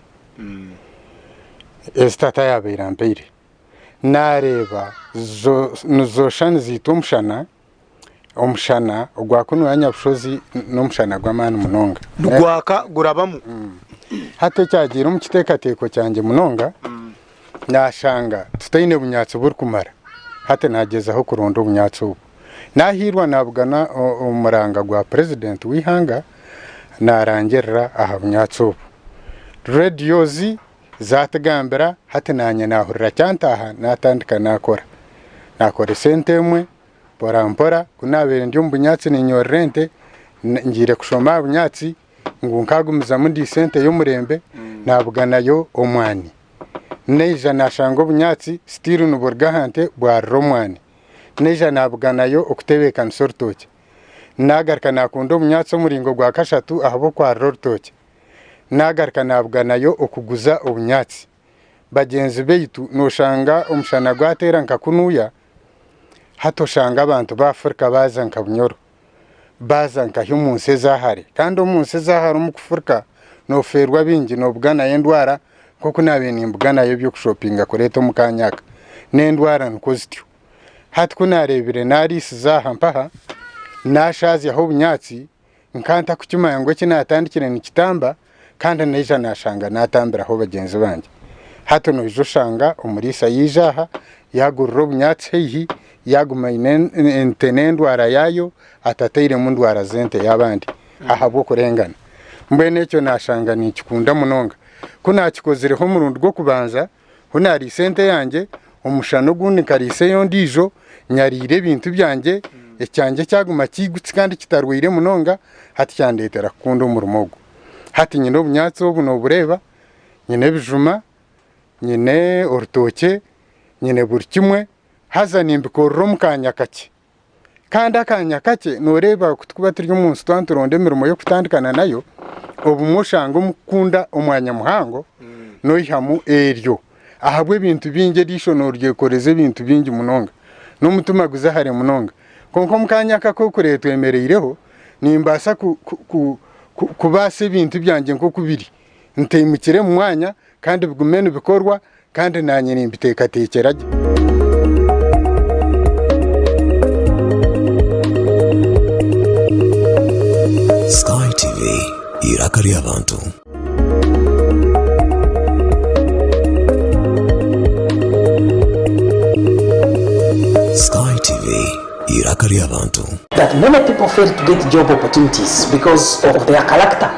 Speaker 3: estata yabeira mpere nareba nuzoshani zitumshana omushana ogwakuno yanyabushozi n'omushana gw'amani munonga
Speaker 2: gwaka gurabamu
Speaker 3: hate cyagira mu kitekateko cyanjye munonga nashanga tutayine bunyatsi buri kumara hate nagezaho kuronda ubunyatsi ubu nahirwa nabugana umuranga gwa president wihanga narangerera aha bunyatsi ubu radiozi zatagambira hate nanye nahurira cyantaha natandika nakora sentemwe porampora kunabere ndi mbunyatsi ninyorente ngire kushoma bunyatsi ngo nkagumiza muri sente yo murembe nabuganayo omwani neja nashango bunyatsi stiru nuburgahante bwa romwani neja nabuganayo okutebeka nsortoke nagarka nakundo bunyatsi muringo gwa kashatu ahabo kwa rortoke nagarka nabuganayo okuguza obunyatsi bagenzi beitu noshanga omushana gwatera nkakunuya hatoshanga abantu ba Afrika bazanka bunyoro bazanka humunse zahari kandi umunse zahari mu kufurika no ferwa bingi no bugana yendwara koko nabene imbugana yo byo shoppinga koreto mukanyaka nendwara nkozityo hatkunarebire narisi zahampaha nashazi aho bunyatsi nkanta kucyuma yango kinatandikire nikitamba kandi neja nashanga natambira aho bagenzi banje hato no ijoshanga umurisa yijaha yagurro bunyatsi hehi yaguma intenendwara yayo atateire mu ndwara zente yabandi ahabwo kurengana mbene cyo nashanga nikikunda munonga kuna kikozireho murundo rwo kubanza hunari sente yanjye umushano gundi karise yo ndijo nyarire bintu byanjye ecyanjye cyaguma kigutse kandi kitarwire munonga hati cyandetera kunda umurumogo hati nyine obunyatsi obuno bureba nyine bijuma nyine orutoke nyine burkimwe haza nimbikorro mukanya kake kandi akanya kake noreba kutukuba turi umunsi twanturonde mirimo yo kutandikana nayo obumushanga mukunda omwanya muhango noyihamu eryo ahabwe bintu binge disho noryekoreze bintu bingi munonga n'umutuma guzahare munonga konko mukanya kakokure twemereireho nimbasa kubase bintu byanjye nko kubiri nteyimukire mu mwanya kandi bigumene bikorwa kandi nanye nimbiteka tekerage
Speaker 11: Sky TV irakari abantu. Sky TV irakari abantu.
Speaker 1: That many people fail to get job opportunities because of their character.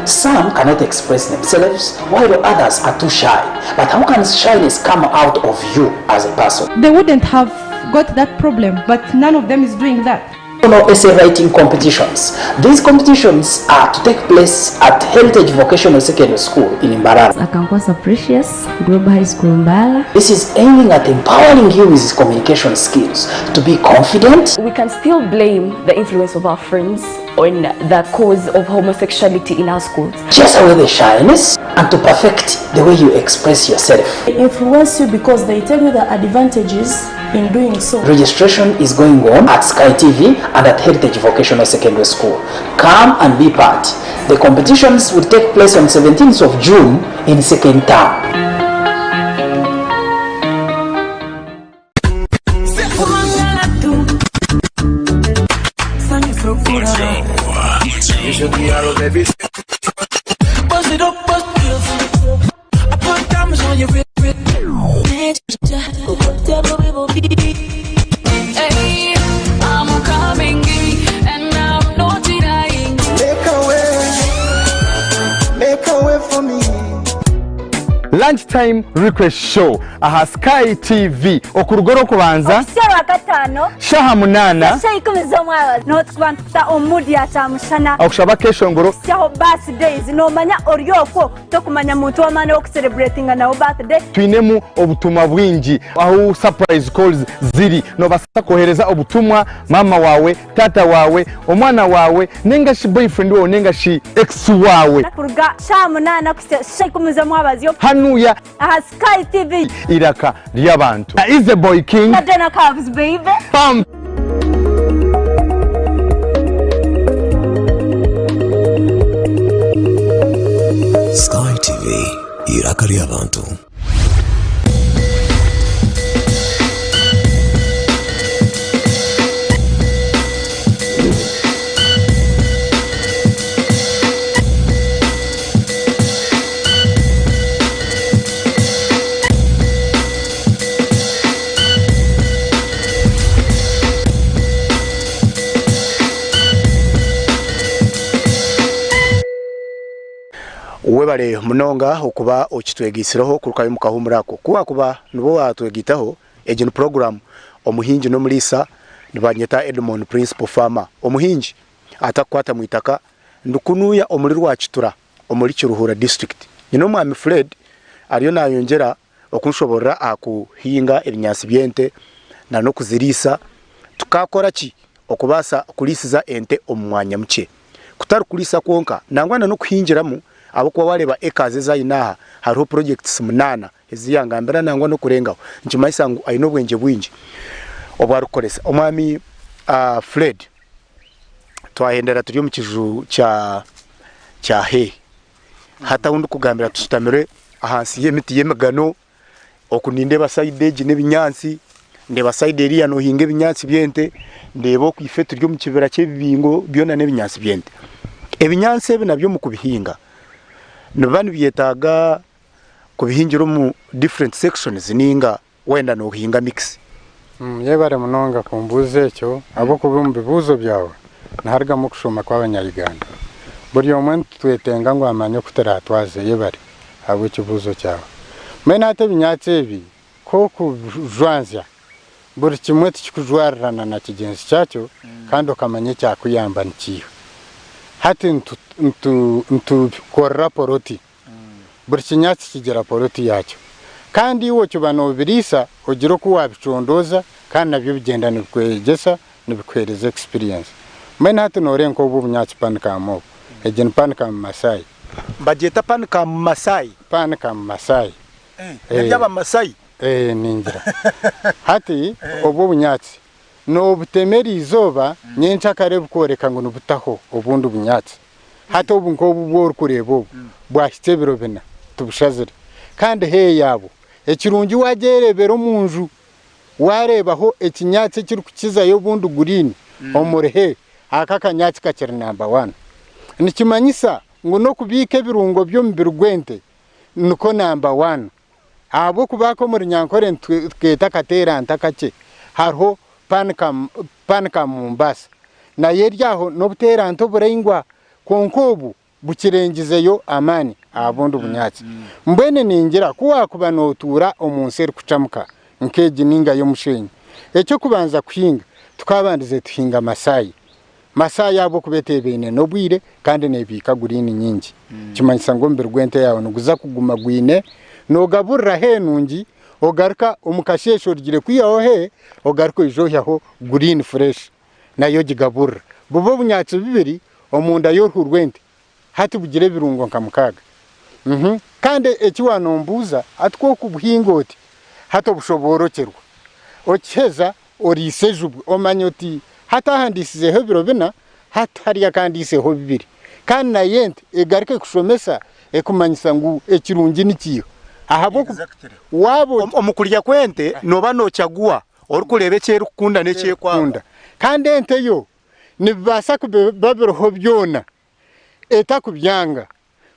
Speaker 1: Some cannot express themselves while others are too shy. But how can shyness come out of you as a person?
Speaker 4: They wouldn't have got that problem, but none of them is doing that.
Speaker 1: Essay writing competitions. These competitions are to take place at Heritage Vocational Secondary School in Mbarara.
Speaker 12: Akankwasa Precious, Global High School Mbala.
Speaker 1: This is aiming at empowering you with communication skills to be confident.
Speaker 5: We can still blame the influence of our friends on the cause of homosexuality in our schools.
Speaker 1: Chase away the shyness and to perfect the way you express yourself.
Speaker 6: They influence you because they tell you the advantages in doing so.
Speaker 1: Registration is going on at Sky TV and at Heritage Vocational Secondary School. Come and be part. The competitions will take place on 17th of June in second term.
Speaker 13: Lunchtime request show aha Sky TV okurugoro kubanza
Speaker 7: Sero akatano
Speaker 13: shaha munana
Speaker 7: shayikumizo mwawa not kwanta omudi ya tamushana
Speaker 13: okushaba kesho ngoro
Speaker 7: shaho birthdays no manya oryoko to kumanya muntu wamane wo celebrating na birthday
Speaker 13: twinemu obutumwa bwingi aho surprise calls ziri no basa kohereza obutumwa mama wawe tata wawe omwana wawe nenga shi boyfriend wawe nenga shi ex wawe
Speaker 7: kuruga shaha munana shayikumizo mwabaziyo
Speaker 13: hanuya
Speaker 7: aha Sky TV
Speaker 13: iraka lyabantu is the boy king
Speaker 7: Nadena Cavs baby
Speaker 13: Pam.
Speaker 11: Sky TV irakari abantu.
Speaker 2: Webale munonga okuba okitwegisiraho kurukayo mukahumurako kuba nubo atwegitaho Edmon program Omuhingi no mulisa nibanyeta Edmon principal Fama Omuhingi atakwata muitaka ndukunuya omuliro wa kitura omuli Kiruhura district nyino mwami Fred ariyo nayongera okunshobora akuhinga ebinyasi byente na no kuzirisa tukakora ki okubasa kulisiza ente omwanya muke kutari kulisa konka nangwana no kuhinjiramu abo kwa wale ba ekaze zainaha hariho projects 8 eziyangambira nangwa no kurengaho nkimayisangu ayino bwenje bwinji obwarukoresa omwami Fred twahendera turi mu kiju cya he hata undi kugambira tusutamire ahansi y'emiti y'emigano okuninde baside egi n'ebinyansi ndeba side eri no hinga ebinyansi byente ndeba okwifetu ryo mu kibera cy'ebibingo byona n'ebinyansi byente ebinyansi ebi nabyo mu kubihinga nabani byetaga kubihingira mu different sections ninga wenda no hinga mix
Speaker 3: yebare munonga kumbuze cyo abo kubumba bibuzo byawe ntarga mu kushoma kw'abanyayiganda buri omwe twetenga ngo amanye kutaratwaze yebare abo kibuzo cyawe mena ate binyatse ebi ko kujwanzya buri kimwe tikujwarana na kigenzi cyacyo kandi ukamanye cyakuyamba nkiyo hati ntu korra poroti buri kinyatsi kigera poroti yacyo kandi iwo cyubano birisa ugira ko wabicondoza kandi nabyo bigenda nikwegesa nibikwereza experience mena hati norenko ubu bunyatsi pankamo egen pankam Masai
Speaker 2: bageta pankam Masai byaba Masai
Speaker 3: ningira hati obu bunyatsi no butemeri izoba nyencha kare bukoreka ngo nubutaho obundi bunyatsi hati obu nko bwo kurebo bwashite birobena tubushazire kandi he yabo ekirungi wagerebero munju warebaho ekinyatsi kiri kukiza yo bundu green omurehe aka kanyatsi kakiri number 1 nikimanyisa ngo no kubika birungo byo mbirugwente nuko number 1 abo kubako muri nyankore tweta katera ntakake harho pankam Mombasa na yeryaho no butera nto burengwa konkobu bukirengizeyo amani abundu bunyatsi mbene ningira kuwa kuba notura omunseri kucamuka nkeji ninga yo mushenyi ecyo kubanza kuhinga tukabandize tuhinga Masai abo kubetebene no bwire kandi nebika gurini nyingi kimanyisa ngo mbirwente yawe nuguza kuguma gwine no gaburra he nungi ogaruka omukashesho rigire kwiyaho he ogaruka ijohyaho green fresh nayo gigaburra bubo bunyatsi bibiri omunda yo rwente hati bugire birungo nkamukaga kandi ekiwano mbuza atwo kubuhingoti hato bushoborokerwa okiheza orisejubwe omanyoti hata handisizeho birobena hatari yakandiseho bibiri kandi na yente egaruke kushomesa ekumanyisa ngu ekirungi nikiyo ahabo wabo
Speaker 2: omukulya kwente noba no chagua orukurebe cyeru kukunda nekiye kwanda
Speaker 3: kandi ente yo nibasa kubabiroho byona eta kubyanga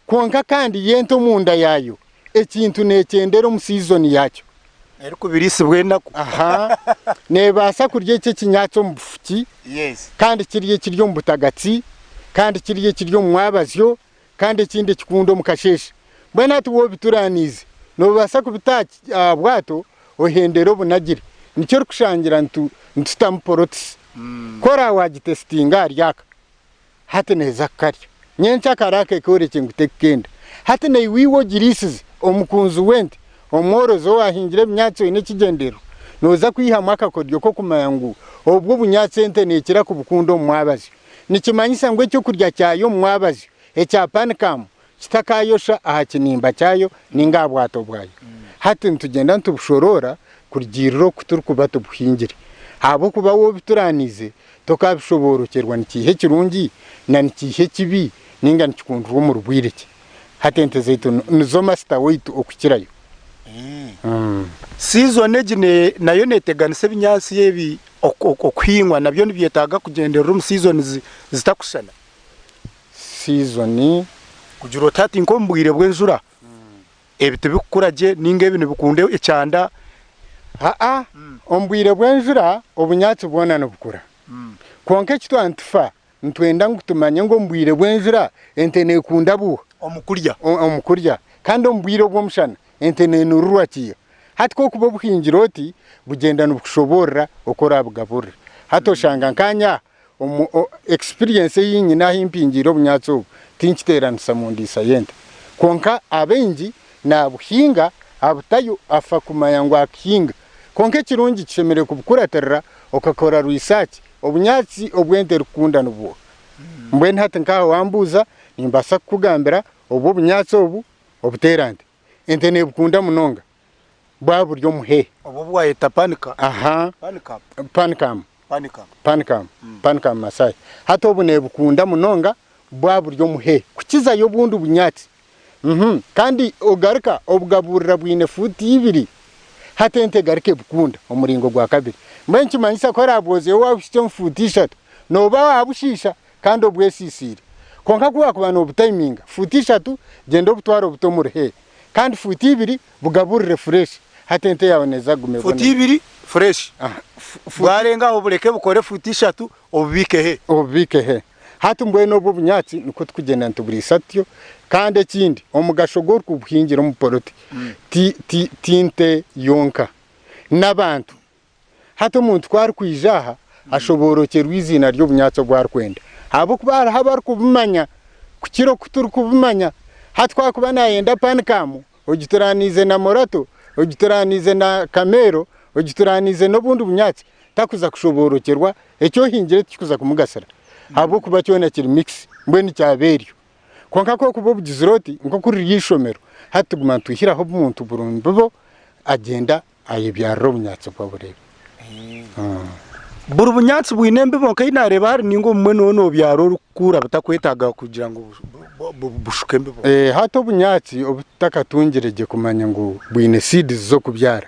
Speaker 3: konka kandi yente omunda yayo ekintu nekyendera mu season yacyo
Speaker 2: eriko birisibwe nako
Speaker 3: nebasa kurya icyo kinyatso mu bufuki kandi kiriye kiryo mu butagatsi kandi kiriye kiryo mu mwabazyo kandi ikindi kikundo mu kasheshe mbona tuwo bituranize no basa kubitaki bwato ohendero bunagire nicyo rukushangira ntutamuporotisi kora wagitestinga ryaka hati neza karya nyencha karake koreke ngutekenda hati ne wiwo girisize omukunzu wente omworozo wahingire byatso inekigendero noza kwiha mwaka kodyo ko kumayangu obwo bunyatse ente nekira kubukundo mwabazi nikimanyisa ngwe cyo kurya cyayo mwabazi echa pankam kitakayosha aha kinimba cyayo ninga bwato bwayo hati ntugenda ntubushorora kurigiriro kuturukuba tubuhingire abo kuba wo bituranize tokabishoborokerwa nikihe kirungi na nikihe kibi ninga nikikundwa mu rubwireke hati ente zetu nizo master weight okukirayo
Speaker 2: season egine nayo neteganise binyansi yebi okuhingwa nabyo nibyetaga kugendera mu seasons zitakushana
Speaker 3: season
Speaker 2: kugira otati nkombwire bw'enjura ebite bikuraje ninga ebintu bikunde ecyanda
Speaker 3: ombwire bw'enjura obunyatsi bwona nobukura konke kitwantufa ntwenda ngutumanye ngo mbwire bw'enjura ente nekunda buha omukurya kandi ombwire bw'omushana ente nenururakiye hati ko kuba buhingiroti bugenda nobushoborra okora bugabura hato shanga nkanya experience yinyi naho impingiro bunyatso tinkiteranisa mu ndisa yente konka abenji na buhinga abutayo afa kumaya ngo akinga konke kirungi kishemere kubukuraterera okakora research obunyatsi obwente rukunda nubo mbwe hati nkaho wambuza nimbasa kugambira obo bunyatsi obu obuterande ente ne bukunda munonga bwa buryo muhe
Speaker 2: obo bwayeta panika
Speaker 3: aha panikam Masai hato bune bukunda munonga bwa buryo muhe kukiza yo bundu bunyatsi kandi ogaruka obugaburira bwine futi ibiri hatente garike bukunda umuringo gwa kabiri mbenki manyisa ko raboze wabishye mfuti eshatu noba wabushisha kandi obwesisire konka kuba kubana obutaiminga futi eshatu gendo butwaro butomure kandi futi ibiri bugaburire fresh hatente yaboneza gume
Speaker 2: futi ibiri fresh bwarenga obureke bukore futi eshatu obubike he hatu mbweno bwo bunyatsi nuko tukugenda ntuburi satyo kandi ekindi omugasho gwo kubuhingira mu poroti tinte yonka nabantu hatu umuntu kwari kwijaha ashoborokerwa izina ryo bunyatso gwari kwenda abo kubara habar kubumanya kukiro kuturu kubumanya hatwa kuba nayenda panikamu ogituranize na morato ogituranize na kamero ogituranize no bundu bunyatsi takuza kushoborokerwa ecyo hingire kikuza kumugasara abo kuba cyona kiri mix mbweni cyaberyo konka ko kubo bugiziroti nko kuri yishomero hatuguma tuhiraho umuntu burundu bo agenda ayibyarro bunyatsi kwa burebe buru bunyatsi bwinembe bonka inareba hari ningo mwe no byaro rukura batakwetaga kugira ngo bushuke mbe
Speaker 3: hato bunyatsi obutakatungirege kumanya ngo bwine seeds zo kubyara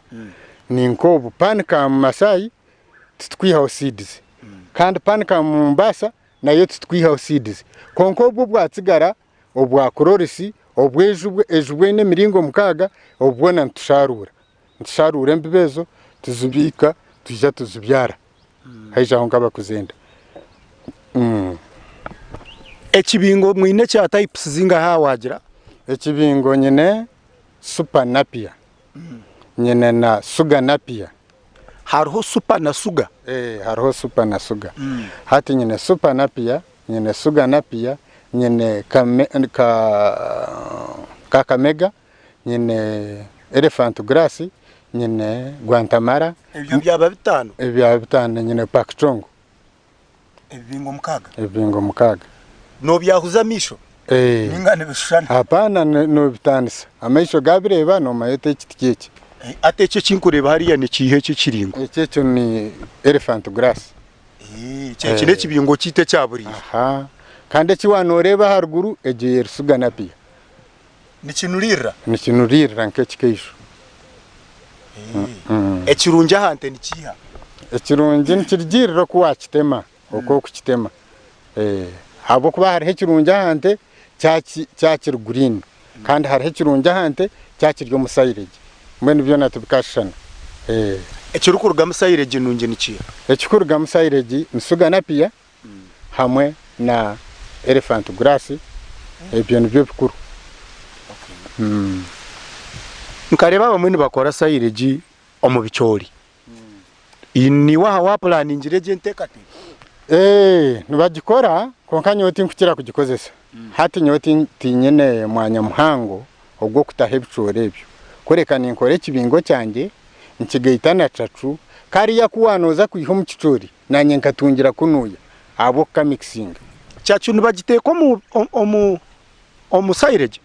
Speaker 3: ninko bupanika mu Masai tutwihaho seeds kandi panika mu Mombasa nayo tutwihaho seeds konko obwo bwatsigara obwa kororisi obwejubwe ejubwe ne miringo mukaga obwona ntusharura mbibezo tuzubika tujya tuzubyara haija aho ngaba kuzenda
Speaker 2: ekibingo mwine cha types zinga ha wagira
Speaker 3: ekibingo nyene super napier nyene na sugar napier
Speaker 2: hariho super na sugar
Speaker 3: hariho super na sugar hati nyene super napier nyene sugar napier nyene kakamega nyene elephant grass nyene Guantamara
Speaker 2: ebyo byaba bitano
Speaker 3: nyene Pakchongo ebingo mukaga
Speaker 2: no byahuza misho ningane bishana
Speaker 3: hapana no bitanisa amaisho gabireba no mayete kitikeke
Speaker 2: atece kinkureba hariya ni kihe cyo kiringo
Speaker 3: cyo ni elephant grass
Speaker 2: kine kibingo kite cyaburiye
Speaker 3: aha kandi kiwanoreba haruguru egiye rusuga napiya
Speaker 2: ni kinurira nke kikeisho ekirunje hante ni kiha
Speaker 3: ekirunje nikirigirira kuwa kitema uko kukitema habo kuba hari ekirunje hante cyakir green kandi hari ekirunje hante cyakiryo musayirege mwene byo natubikashana
Speaker 2: ekirukuruga musayirege nunje ni kiha
Speaker 3: ekikuruga musayirege nsuga napiya hamwe na elephant grass ebyo nibyo bikuru
Speaker 2: nkareba bamwe bakora sayirege omu bicyori ini wa planning rege ntekate
Speaker 3: nibagikora konka nyoti nkukira kugikozesa hati nyoti tinyene mwanya muhango obwo kutahe bicyori ebyo koreka ninkore kibingo cyanjye nkigaitana cacu kari yakuwanoza kuyiho mu kicyori nanye nkatungira kunuya abo ka mixing
Speaker 2: cyacu nibagiteko omu sayirege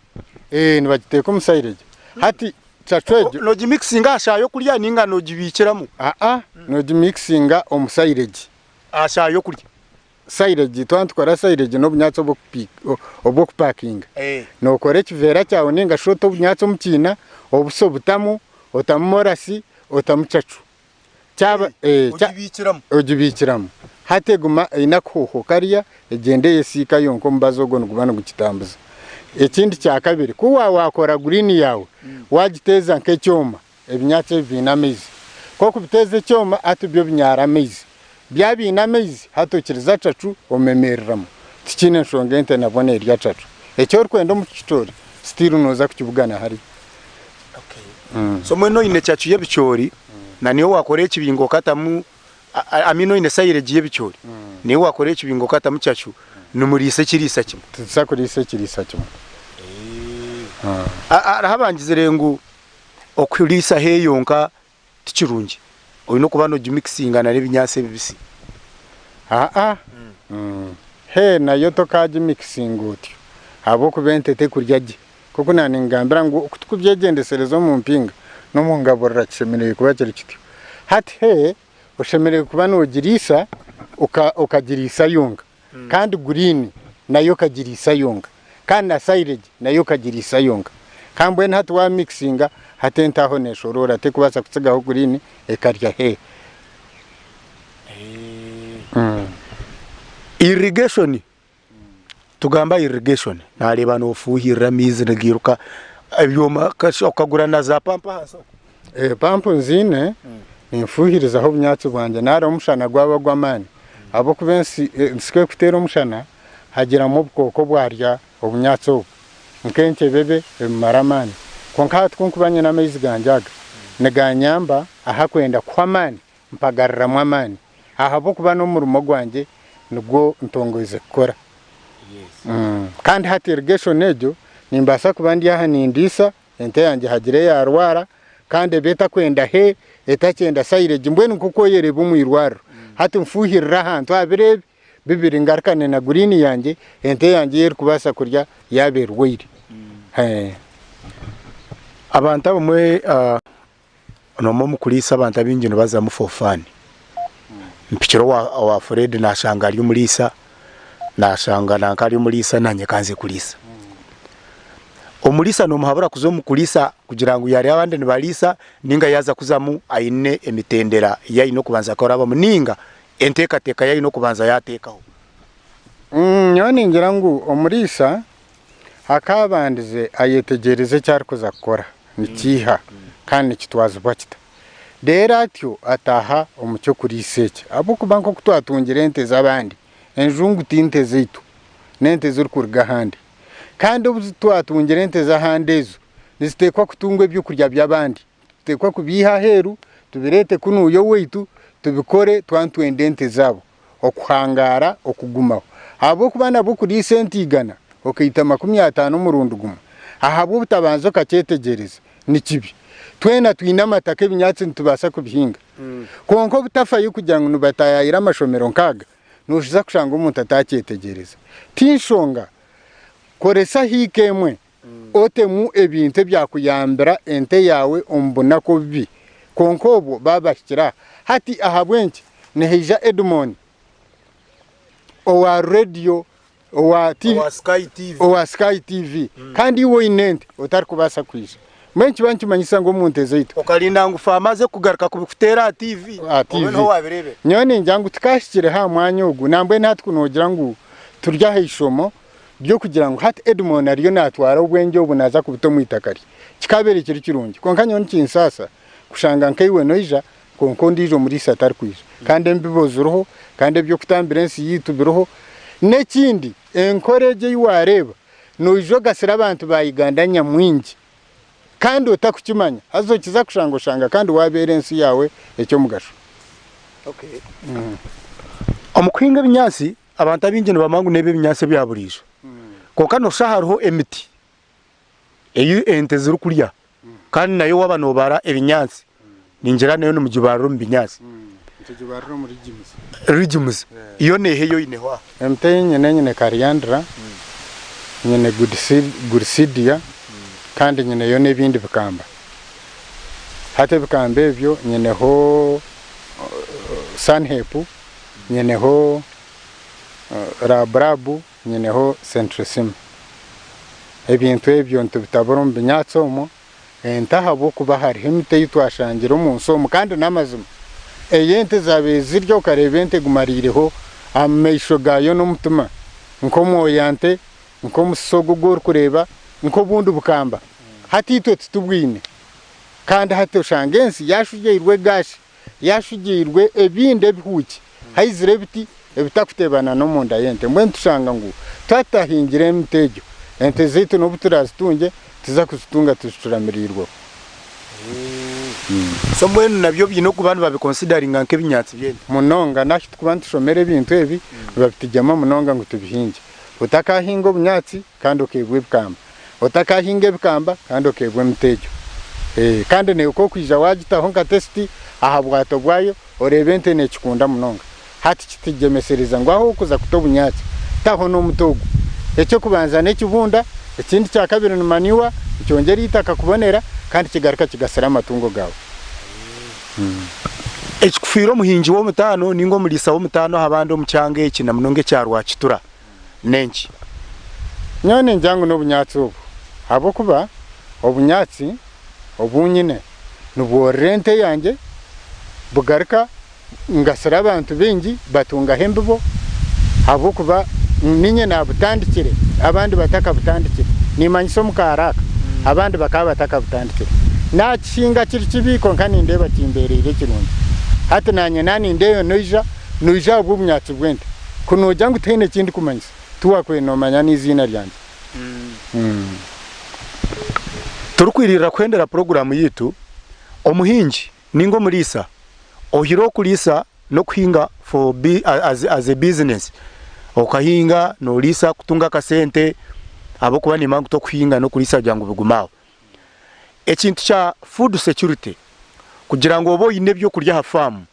Speaker 3: nibagiteko mu sayirege hati chachoje
Speaker 2: no gimixinga ashayo kurya ninga no gibikiramo
Speaker 3: no gimixinga omusayirege
Speaker 2: ashayo kurya
Speaker 3: sayirege twantwara sayirege no bunyatso obwo kupakinga no kore kivera cyawo ninga shoto bunyatso mukina obuso butamu otamorasi otamucacu cyaba ogibikiramo hateguma inakuho kariya egende yesika yonko mbazogo ngubana gukitambuza ekindi cya kabiri kuwa wakora green yawe wagiteza nkecyoma ebinyatse binamizi ko kubiteze cyoma atubyo binyaramizi bya binamizi hatokiriza cacu omemereramo tikine nshonge ente nabone irya cacu ecyo rwendo mu kitori still noza kukibugana hari
Speaker 2: so mweno ine cacu yebicyori na niyo wakoreye kibingo katamu amino ine sayirege yebicyori niyo wakoreye kibingo katamu cacu numurise kirisa kimwe
Speaker 3: tusakurise kirisa kimwe
Speaker 2: arahabangize rengu okurisa heyonka tikirungi oyino kubano gimixinga na rebinyase bibisi
Speaker 3: he nayo tokaje mixing utyo abo kubentete kuryaje kuko nani ngambira ngo kutukubyegendeserezo mu mpinga no mu ngaburira kishemereye kuba kiri kityo hati he ushemereye kuba nogirisa ukagirisa yunga kandi green nayo kagirisa yunga kandi na silage nayo kagirisa yunga kambwe hati wa mixinga hatentaho neshorora te kubasa kutsigaho green ekarya he
Speaker 2: irrigation tugamba irrigation nareba no fuhira mizi nagiruka abyoma kashokagura na za pampa hasa
Speaker 3: pampo nzine nimfuhiriza aho bunyatsi bwanje nara umushana gwaba gwamani abo kubensi nsikwe kutera umushana hagira mu bwoko bwarya obunyatsi obu mkenke bebe maramani konka twunkubanye n'amezi ganjaga neganyamba aha kwenda kwamani mpagarira mwamani aha bo kuba no murumo gwanje nubwo ntongoze gukora kandi hati irrigation ejo nimbasa kubandi aha nindisa ente yanje hagire yarwara kandi beta kwenda he etachenda silage mbwenu kuko yereba umwirwaro hati mfuhirira hantu abirebe bibiri ngarkane na green yanje ente yanje yer kubasa kurya yaberwire
Speaker 2: abantu abamwe nomo mukulisa abantu abingino baza mu fofani mpikiro wa Fred nashanga ari umulisa nashanga nankari umulisa nanye kanze kulisa omulisa no muhabura kuzo mukulisa kugira ngo yari abandi nibalisa ninga yaza kuzamu aine emitendera yayino kubanza koraba muninga enteka teka yayino kubanza yatekaho
Speaker 3: nyone ngira ngo omulisa akabandize ayetegereze cyari kuzakora nikiha kandi kitwaza bwakita dera atyo ataha umucyo kuri iseke abo kubanko kutwatungira ente zabandi enjungu tinte zitu nente zuri kurga handi kandi ubuzitwatungira ente za handezo nizitekwa kutungwe byo kurya byabandi tekwa kubiha heru tubirete kunuyo weitu tubikore twantwende ente zabo okuhangara okugumaho abo kubana bo kuri sentigana okita 50 murundo guma aha bo butabanzo kacetegereza nikibi twena twina amataka ebinyatsi ntubasa kubihinga konko butafaye kugira ngo nubatayira amashomero nkaga nushiza kushanga umuntu atacetegereza tinshonga koresa hikemwe otemu ebintu byakuyambira ente yawe ombona ko bibi konkobo babashikira hati ahabwenke nehija Edmon owa radio owa TV owa Sky TV kandi iwo inente otari kubasa kwisha mwenchi banchimanyisa ngo munteze ito
Speaker 2: okalinda ngo Fama ze kugaruka kubikutera TV
Speaker 3: no wabirebe nyone njangu tukashikire ha mwanya ugu nambwe natwe kunogira ngo turya hishomo byo kugira ngo hati Edmon ariyo natwara ubwenge obunaza kubuto mwitakari kikabere kiri kirungi konka nyone kinsasa kushanga nkaiwe noija konko ndijo muri satari kwisha kandi mbibozuroho kandi byo kutambirensi yitubiroho nekindi encourage yuwareba nojo gasira abantu bayigandanya mwingi kandi utakukimanya azokiza kushanga kandi waberensi yawe ecyo mugasho
Speaker 2: omukwinga binyasi abantu abingino bamangu nebe binyasi byaburisho konka no shaharuho emiti eyu ente zuru kurya kandi nayo wabano bara ebinyasi ninjira nayo numujibaro mbinyasi
Speaker 3: tujibaro muri
Speaker 2: rigimus iyo neheyo inehwa
Speaker 3: emte nyene kariandra nyene good seed kandi nyene yo nebindi bikamba hate bikambe byo nyene ho sanhepu nyene ho rabrabu nyene ho centrisim ebintu ebyo ntubitaboro mbinyatsomo entaha bo kuba hari himite yitwashangira umunsomo kandi namazima eyente zabe ziryo karebente gumarireho ameisho gayo no mutuma nko moyante nko musogo gor kureba nko bundu bukamba hatito tutubwine kandi hato shangensi yashugirwe gashi yashugirwe ebinde bihuki hayizire biti ebitakutebana no munda yente mwe ntushanga ngo tatahingire mtejo ente zitu no buturazitunge tiza kuzitunga tushuramirirwa
Speaker 2: so mwenu nabyo bino kubantu babiconsideringa nke binyatsi byende
Speaker 3: munonga nashi tukubantu shomere ibintu ebi babitijama munonga ngo tubihinge utakahinga bunyatsi kandi okebwe bikamba utakahinga bikamba kandi okebwe mtejo kandi ne uko kwija wagitaho nka testi aha bwato bwayo orebente ne kikunda munonga hati kitigemesereza ngo aho kuza kutobunyatsi taho no mutogo ecyo kubanza ne kibunda ikindi cya kabiri numaniwa cyongera itaka kubonera kandi kigaruka kigasara amatungo gawe.
Speaker 2: Ekikufira Omuhingi wo mutano ningo mulisa wo mutano habando mcyange kina munonge cyarwa kitura nenki
Speaker 3: nyone njangu n'obunyatsi obu abo kuba obunyatsi obunyine nubwo rente yanjye bugaruka ngasara abantu bengi batunga hembibo abo kuba ninye nabutandikire abandi bataka butandikire nimanyiso mukaraka abandi bakaba bataka butandikire nakinga kiri kibiko nkani ndeba kimberere kirundi hata nanye nani ndeyo noija obunyatsi bwente kunoja ngo tene kindi kumanyisa tuwakwe no manya n'izina ryanje.
Speaker 2: Turukwirira kwendera programu yitu Omuhingi ningo mulisa ohiro kulisa no kuhinga for as a business okahinga no lisa kutunga kasente abo kuba ni mangu to kuhinga no kulisa jangu bigumaho ekintu cha food security kugira ngo obo ine byo kurya hafamu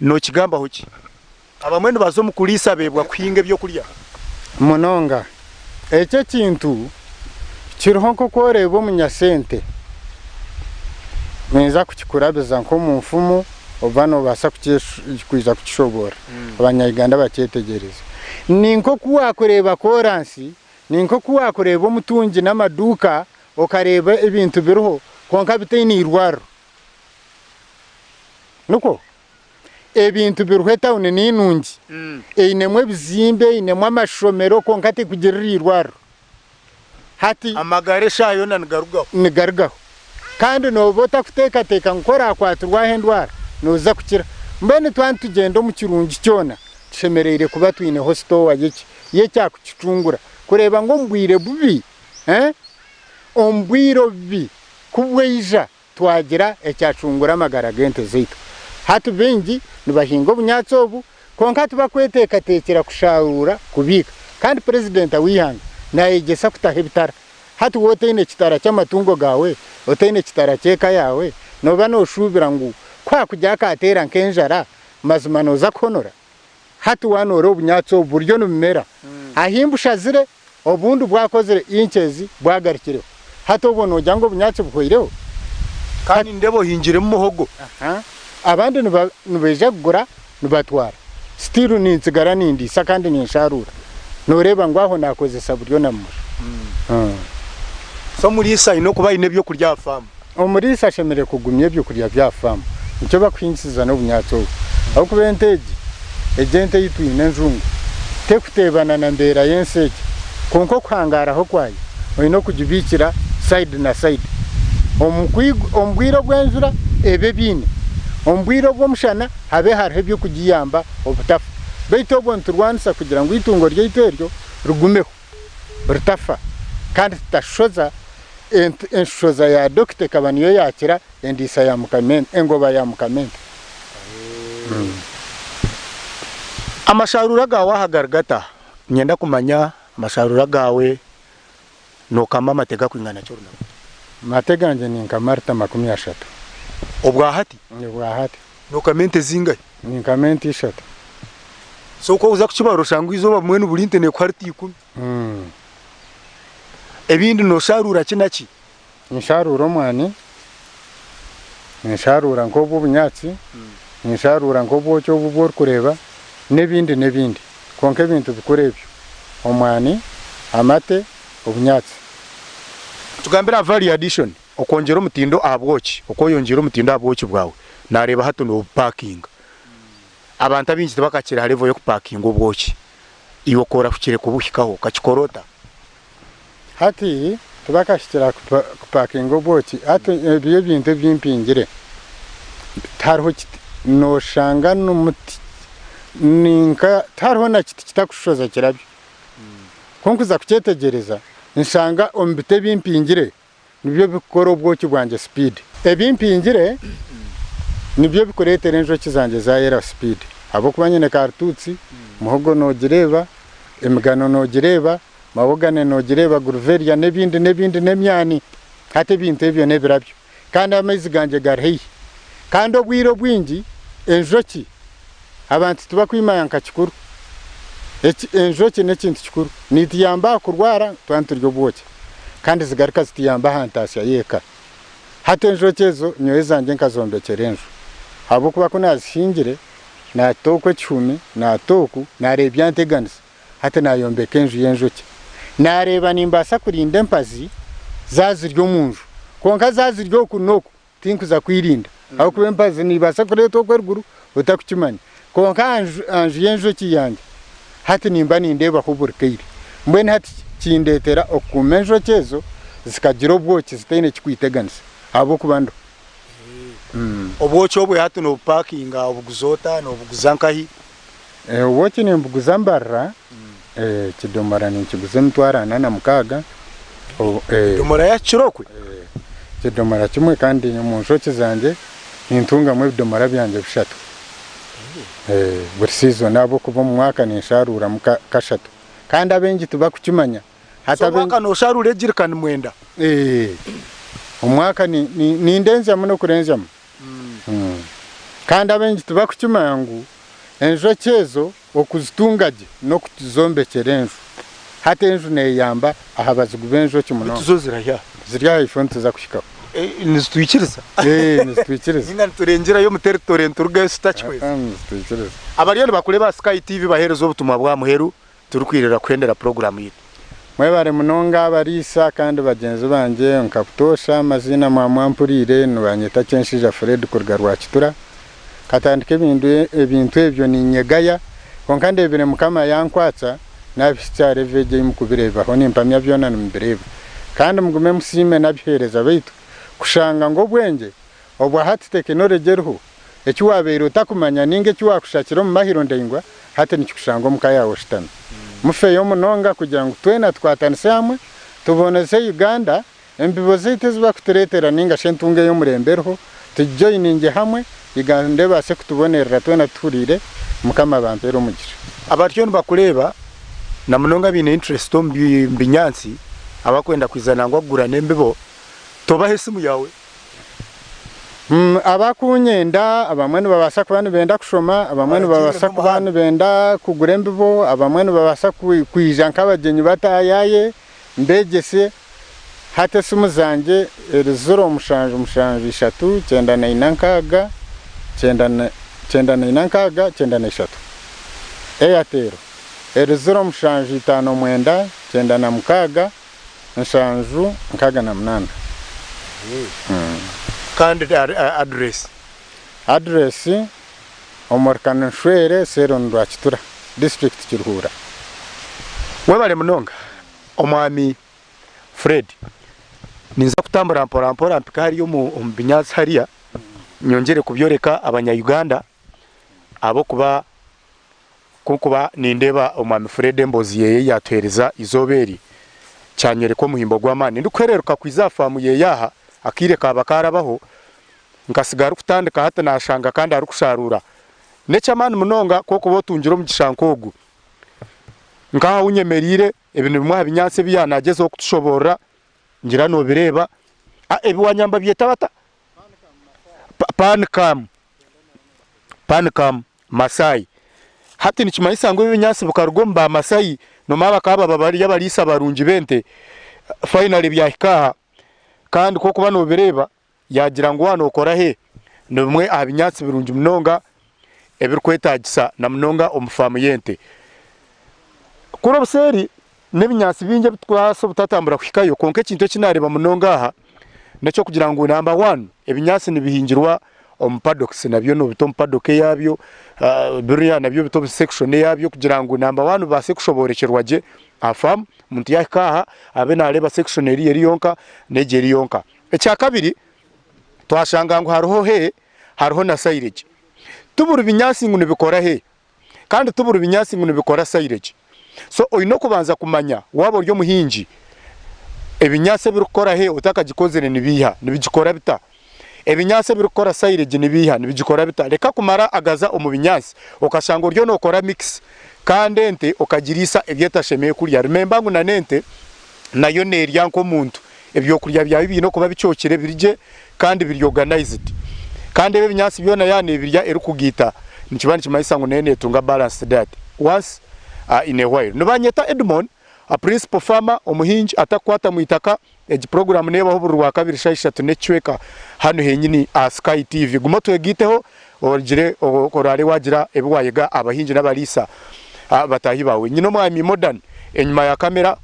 Speaker 2: no kigamba hoki abamwe bazo mu kulisa bebwa kuhinga byo kurya
Speaker 3: munonga ecyo kintu kiriho ko koreba umunyasente neza kukikurabiza nko mu mfumu obano basa kwiza kukishobora abanyayiganda bacetegereza ninko kuwakureba koransi ninko kuwakureba umutungi n'amaduka okareba ibintu biriho konka biteni irwaro nuko ebintu biruhe town n'inungi einemwe bizimbe inemwe amashomero konka te kugirira irwaro hati
Speaker 2: amagare shayo
Speaker 3: nigarugaho kandi nobota kuteka nkora kwaturwa hendwara noza kukira mbene twantu tugenda mu kirungi cyona shemereire kuba twine hosto ye cyakukicungura kureba ngo mbwire bubi ombwiro bi kubweija twagira ecyacungura amagara gente zito hatu bengi nibahinga obunyatsi obu konka tubakweteka tekera kushahura kubika kandi president awihanga nayegesa kutaha bitara hatu woteine kitara cy'amatungo gawe oteine kitara cyeka yawe noba no shubira ngo kwa kujya katera nkenjara mazima noza konora hatu wanoro obunyatsi oburyo numera ahimbusha zire obundu bwakozere inchezi bwagarikire hatu bono jango obunyatsi buhoireho
Speaker 2: kandi ndebo hingire mu muhogo
Speaker 3: abandi nubeje kugura nubatwara still ninsigara nindi sakandi ninsharura noreba ngwaho nakozesa buryo namura
Speaker 2: so mulisa ino kuba ine byo kurya famu
Speaker 3: omulisa shemere kugumye byo kurya bya famu nicyo bakwinsiza no bunyatso aho kubenteji ejente yitwine nzungu tekutebana na mbera yenseke konko kwangara ho kwayi oyino kujibikira side na side ombwiro bwenzura ebe bine ombwiro bw'omushana habe hariho byo kugiyamba obutafa beito bontu rwansa kugira ngo itungo ry'iteryo rugumeho rutafa kandi tashoza enshoza ya dokite kabaniyo yakira endisa ya mukamente engoba ya mukamente
Speaker 2: amasharura gawe ahagaragata nyenda kumanya amasharura gawe no kama matega kwingana cyo runako
Speaker 3: mateganje ni nkamarta 30
Speaker 2: obwahati
Speaker 3: no
Speaker 2: kamente zingaye
Speaker 3: ni kamente 3
Speaker 2: so ko uza kuchibaro shangu izoba mwene burinte ne kwarti 10 ebindi no sharura kinaki
Speaker 3: nisharura omwani nisharura nkobo bunyatsi nisharura nkobo cyo bubor kureba nebindi konke bintu bikurebyo omwani amate obunyatsi
Speaker 2: tugambira value addition okongera omutindo abwoki okoyongera omutindo abwoki bwawe nareba hato no parking abantu abinji tebakakira halevo yo kuparking obwoki iwo kora kukire kubuhikaho kakikorota
Speaker 3: hati tubakashitira kuparking obwoki hati ebiye bintu byimpingire tarho no shanga n'umuti ninka tarho na kiti kitakushoza kirabyo konkuza kucyetegereza nshanga ombite bimpingire nibyo bikora obwoki bwanje speed ebimpingire nibyo bikoretera enjoki zanje za era speed abo kubanyene kartutsi muhogo no gireba emigano no gireba mabogane no gireba guruveria nebindi nemyani hate bintu ebyo nebirabyo kandi amezi ganje garhei kandi obwiro bwingi enjoki abantu tubakwimaya nkakikuru enjoki nekintu kikuru nitiyamba kurwara twanturyo bwoki kandi zigaruka zitiyamba hantasya yeka hati enjoki ezo nyowe zanjye nkazombekera enju habwokuba ko nazihingire natokwe 10 natoku narebya nteganisa hati nayombeka enju y'enjoki nareba nimbasa kurinda empazi zaziryo munju konka zaziryo kunoko tinkuza kwirinda aho kuba empazi nibasa kureta okweruguru utakukimanya konka anju y'enjoki yanjye hati nimba nindeba kuburkeire mbwene hati kindetera okuma enjoki ezo zikagira obwoki zitaine kikwiteganisa abo kubando
Speaker 2: obwoki obwe hati no parkinga obuguzota no buguzankahi
Speaker 3: obwoki ni mbuguza mbarra kidomora ni kiguze mtwarana na mukaga
Speaker 2: domora ya kirokwe
Speaker 3: kidomora kimwe kandi mu njoki zanjye nintunga mu bidomora byanje bishatu buri season abo kuva mu mwaka nisharura mu kashatu kandi abengi tubakukimanya
Speaker 2: hata mwaka no sharure girikana mwenda
Speaker 3: umwaka ni ndenza muno kurenzamo kandi abengi tubakukimanya ngo enjoki ezo okuzitungaje no kutuzombekera enju hata enju neyamba ahabazigu benjoki muno
Speaker 2: tuzozirahya
Speaker 3: zirya iphone tuza kushikaho
Speaker 2: nizitwikiriza
Speaker 3: nizitwikiriza
Speaker 2: ninga turengera yo mu territory nturuga stachweza
Speaker 3: nizitwikiriza
Speaker 2: abariyani bakureba Sky TV baherezo ubutumwa bwa muheru turukwirira kwendera program yitu
Speaker 3: mwebare munonga barisa kandi bagenzi banje nkaputosha amazina mwampurire nubanyeta kenshija Fred kurgarwa kitura katandike ebintu ebyo ninyegaya konka ndebire mukama yankwatsa nabicyare veje imukubireba ho nimpamya byona nimbireba kandi mugume musime nabihereza baitu kushanga ngo bwenge obwa hati technology ruho eki wabeiro takumanya ninge ki wakushakira mu mahiro ndengwa hati nikikushanga mukaya woshitana mufeyo munonga kugira ngo twena twatanise hamwe tuboneze Uganda embibo zite ziba kuturetera ninga shentunge yo muremberho tujoininge hamwe igande base kutubonerera twena turire mukama bampero umugisha
Speaker 2: abatyoni bakureba na munonga bine interest mbinyansi abakwenda kwizana ngo agura nembibo tobahe simu yawe
Speaker 3: abakunyenda abamwe babasa kubana benda kushoma abamwe babasa kubana benda kugura embibo abamwe babasa kwija nkabagenyi batayaye mbegese hata simu zanje 0 9 Airtel 0 5 nshanju nkaga na mnana
Speaker 2: kandi address omorkana shwere serondwa kitura district kiruhura webale munonga omwami Fred ninza kutambura mpora mpika hariyo mu binyazi hariya nyongere kubyoreka abanya-Uganda abo kuba nindeba omwami Fred Mbozi yeye yatwereza izoberi cyanyere ko muhimbo gw'amani ndukwereruka kwizafamu ye yaha akireka abakarabaho ngasigara kutandika hata nashanga kandi ari kusharura necamani munonga koko botungiro mu gishankogu ngaha unyemerire ibintu bimwe habinyanse byanageze okutushobora ngira no bireba ebi wanyamba byeta bata pancam Masai hati nikimayisa ngo ibinyanse bukarugomba Masai no maba kaba babari yabalisa barungi bente finally byahikaha kandi koko bano bireba yagira ngo wano ukora he no bimwe abinyatsi birungi munonga ebirkwetagisa na munonga omufamu yente kuro buseri nebinyatsi binge bitwaso butatambura kwikayo konke kinto kinareba munonga aha nacho kugira ngo number 1 ebinyatsi nibihingirwa omupadox nabyo no bito mpadoke yabyo buriya nabyo bito section yabyo kugira ngo number 1 base kushoborekerwaje afam muntu yakaha abe nareba section eri yonka negeri yonka ekya kabiri twashanga ngo hariho na silage tubura binyasi ngo nibikora he kandi tubura binyasi ngo nibikora silage so oyino kubanza kumanya wabo ryo muhinji ebinyase birukora he utakagikozere nibiha nibigikora bita ebinyase birukora silage nibiha nibigikora bita reka kumara agaza omubinyasi okashanga ryo nokora mix kandi ente okagirisa ebyetashemeye kurya remember ngo nanente nayo nerya nko muntu ebyo kurya bya bibi no kuba bicyokere birije kandi biri organized kandi ebinyasi byona yane birya erukugita nikibani kimayisa ngo nene tunga balanced diet once in a while nubanyeta Edmon a principal Fama Omuhingi atakwata mu itaka egi program neba ho rwa kabiri shaisha tunechweka hano henyini a Sky TV guma twegiteho origire okorare wagira ebiwayega abahingi n'abalisa batahi bawe nyino mwami modern enyuma ya kamera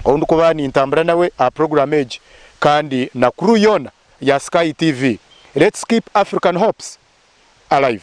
Speaker 2: ondi kubani intambara nawe a program age kandi na kuru yona ya Sky TV. Let's keep African hopes alive.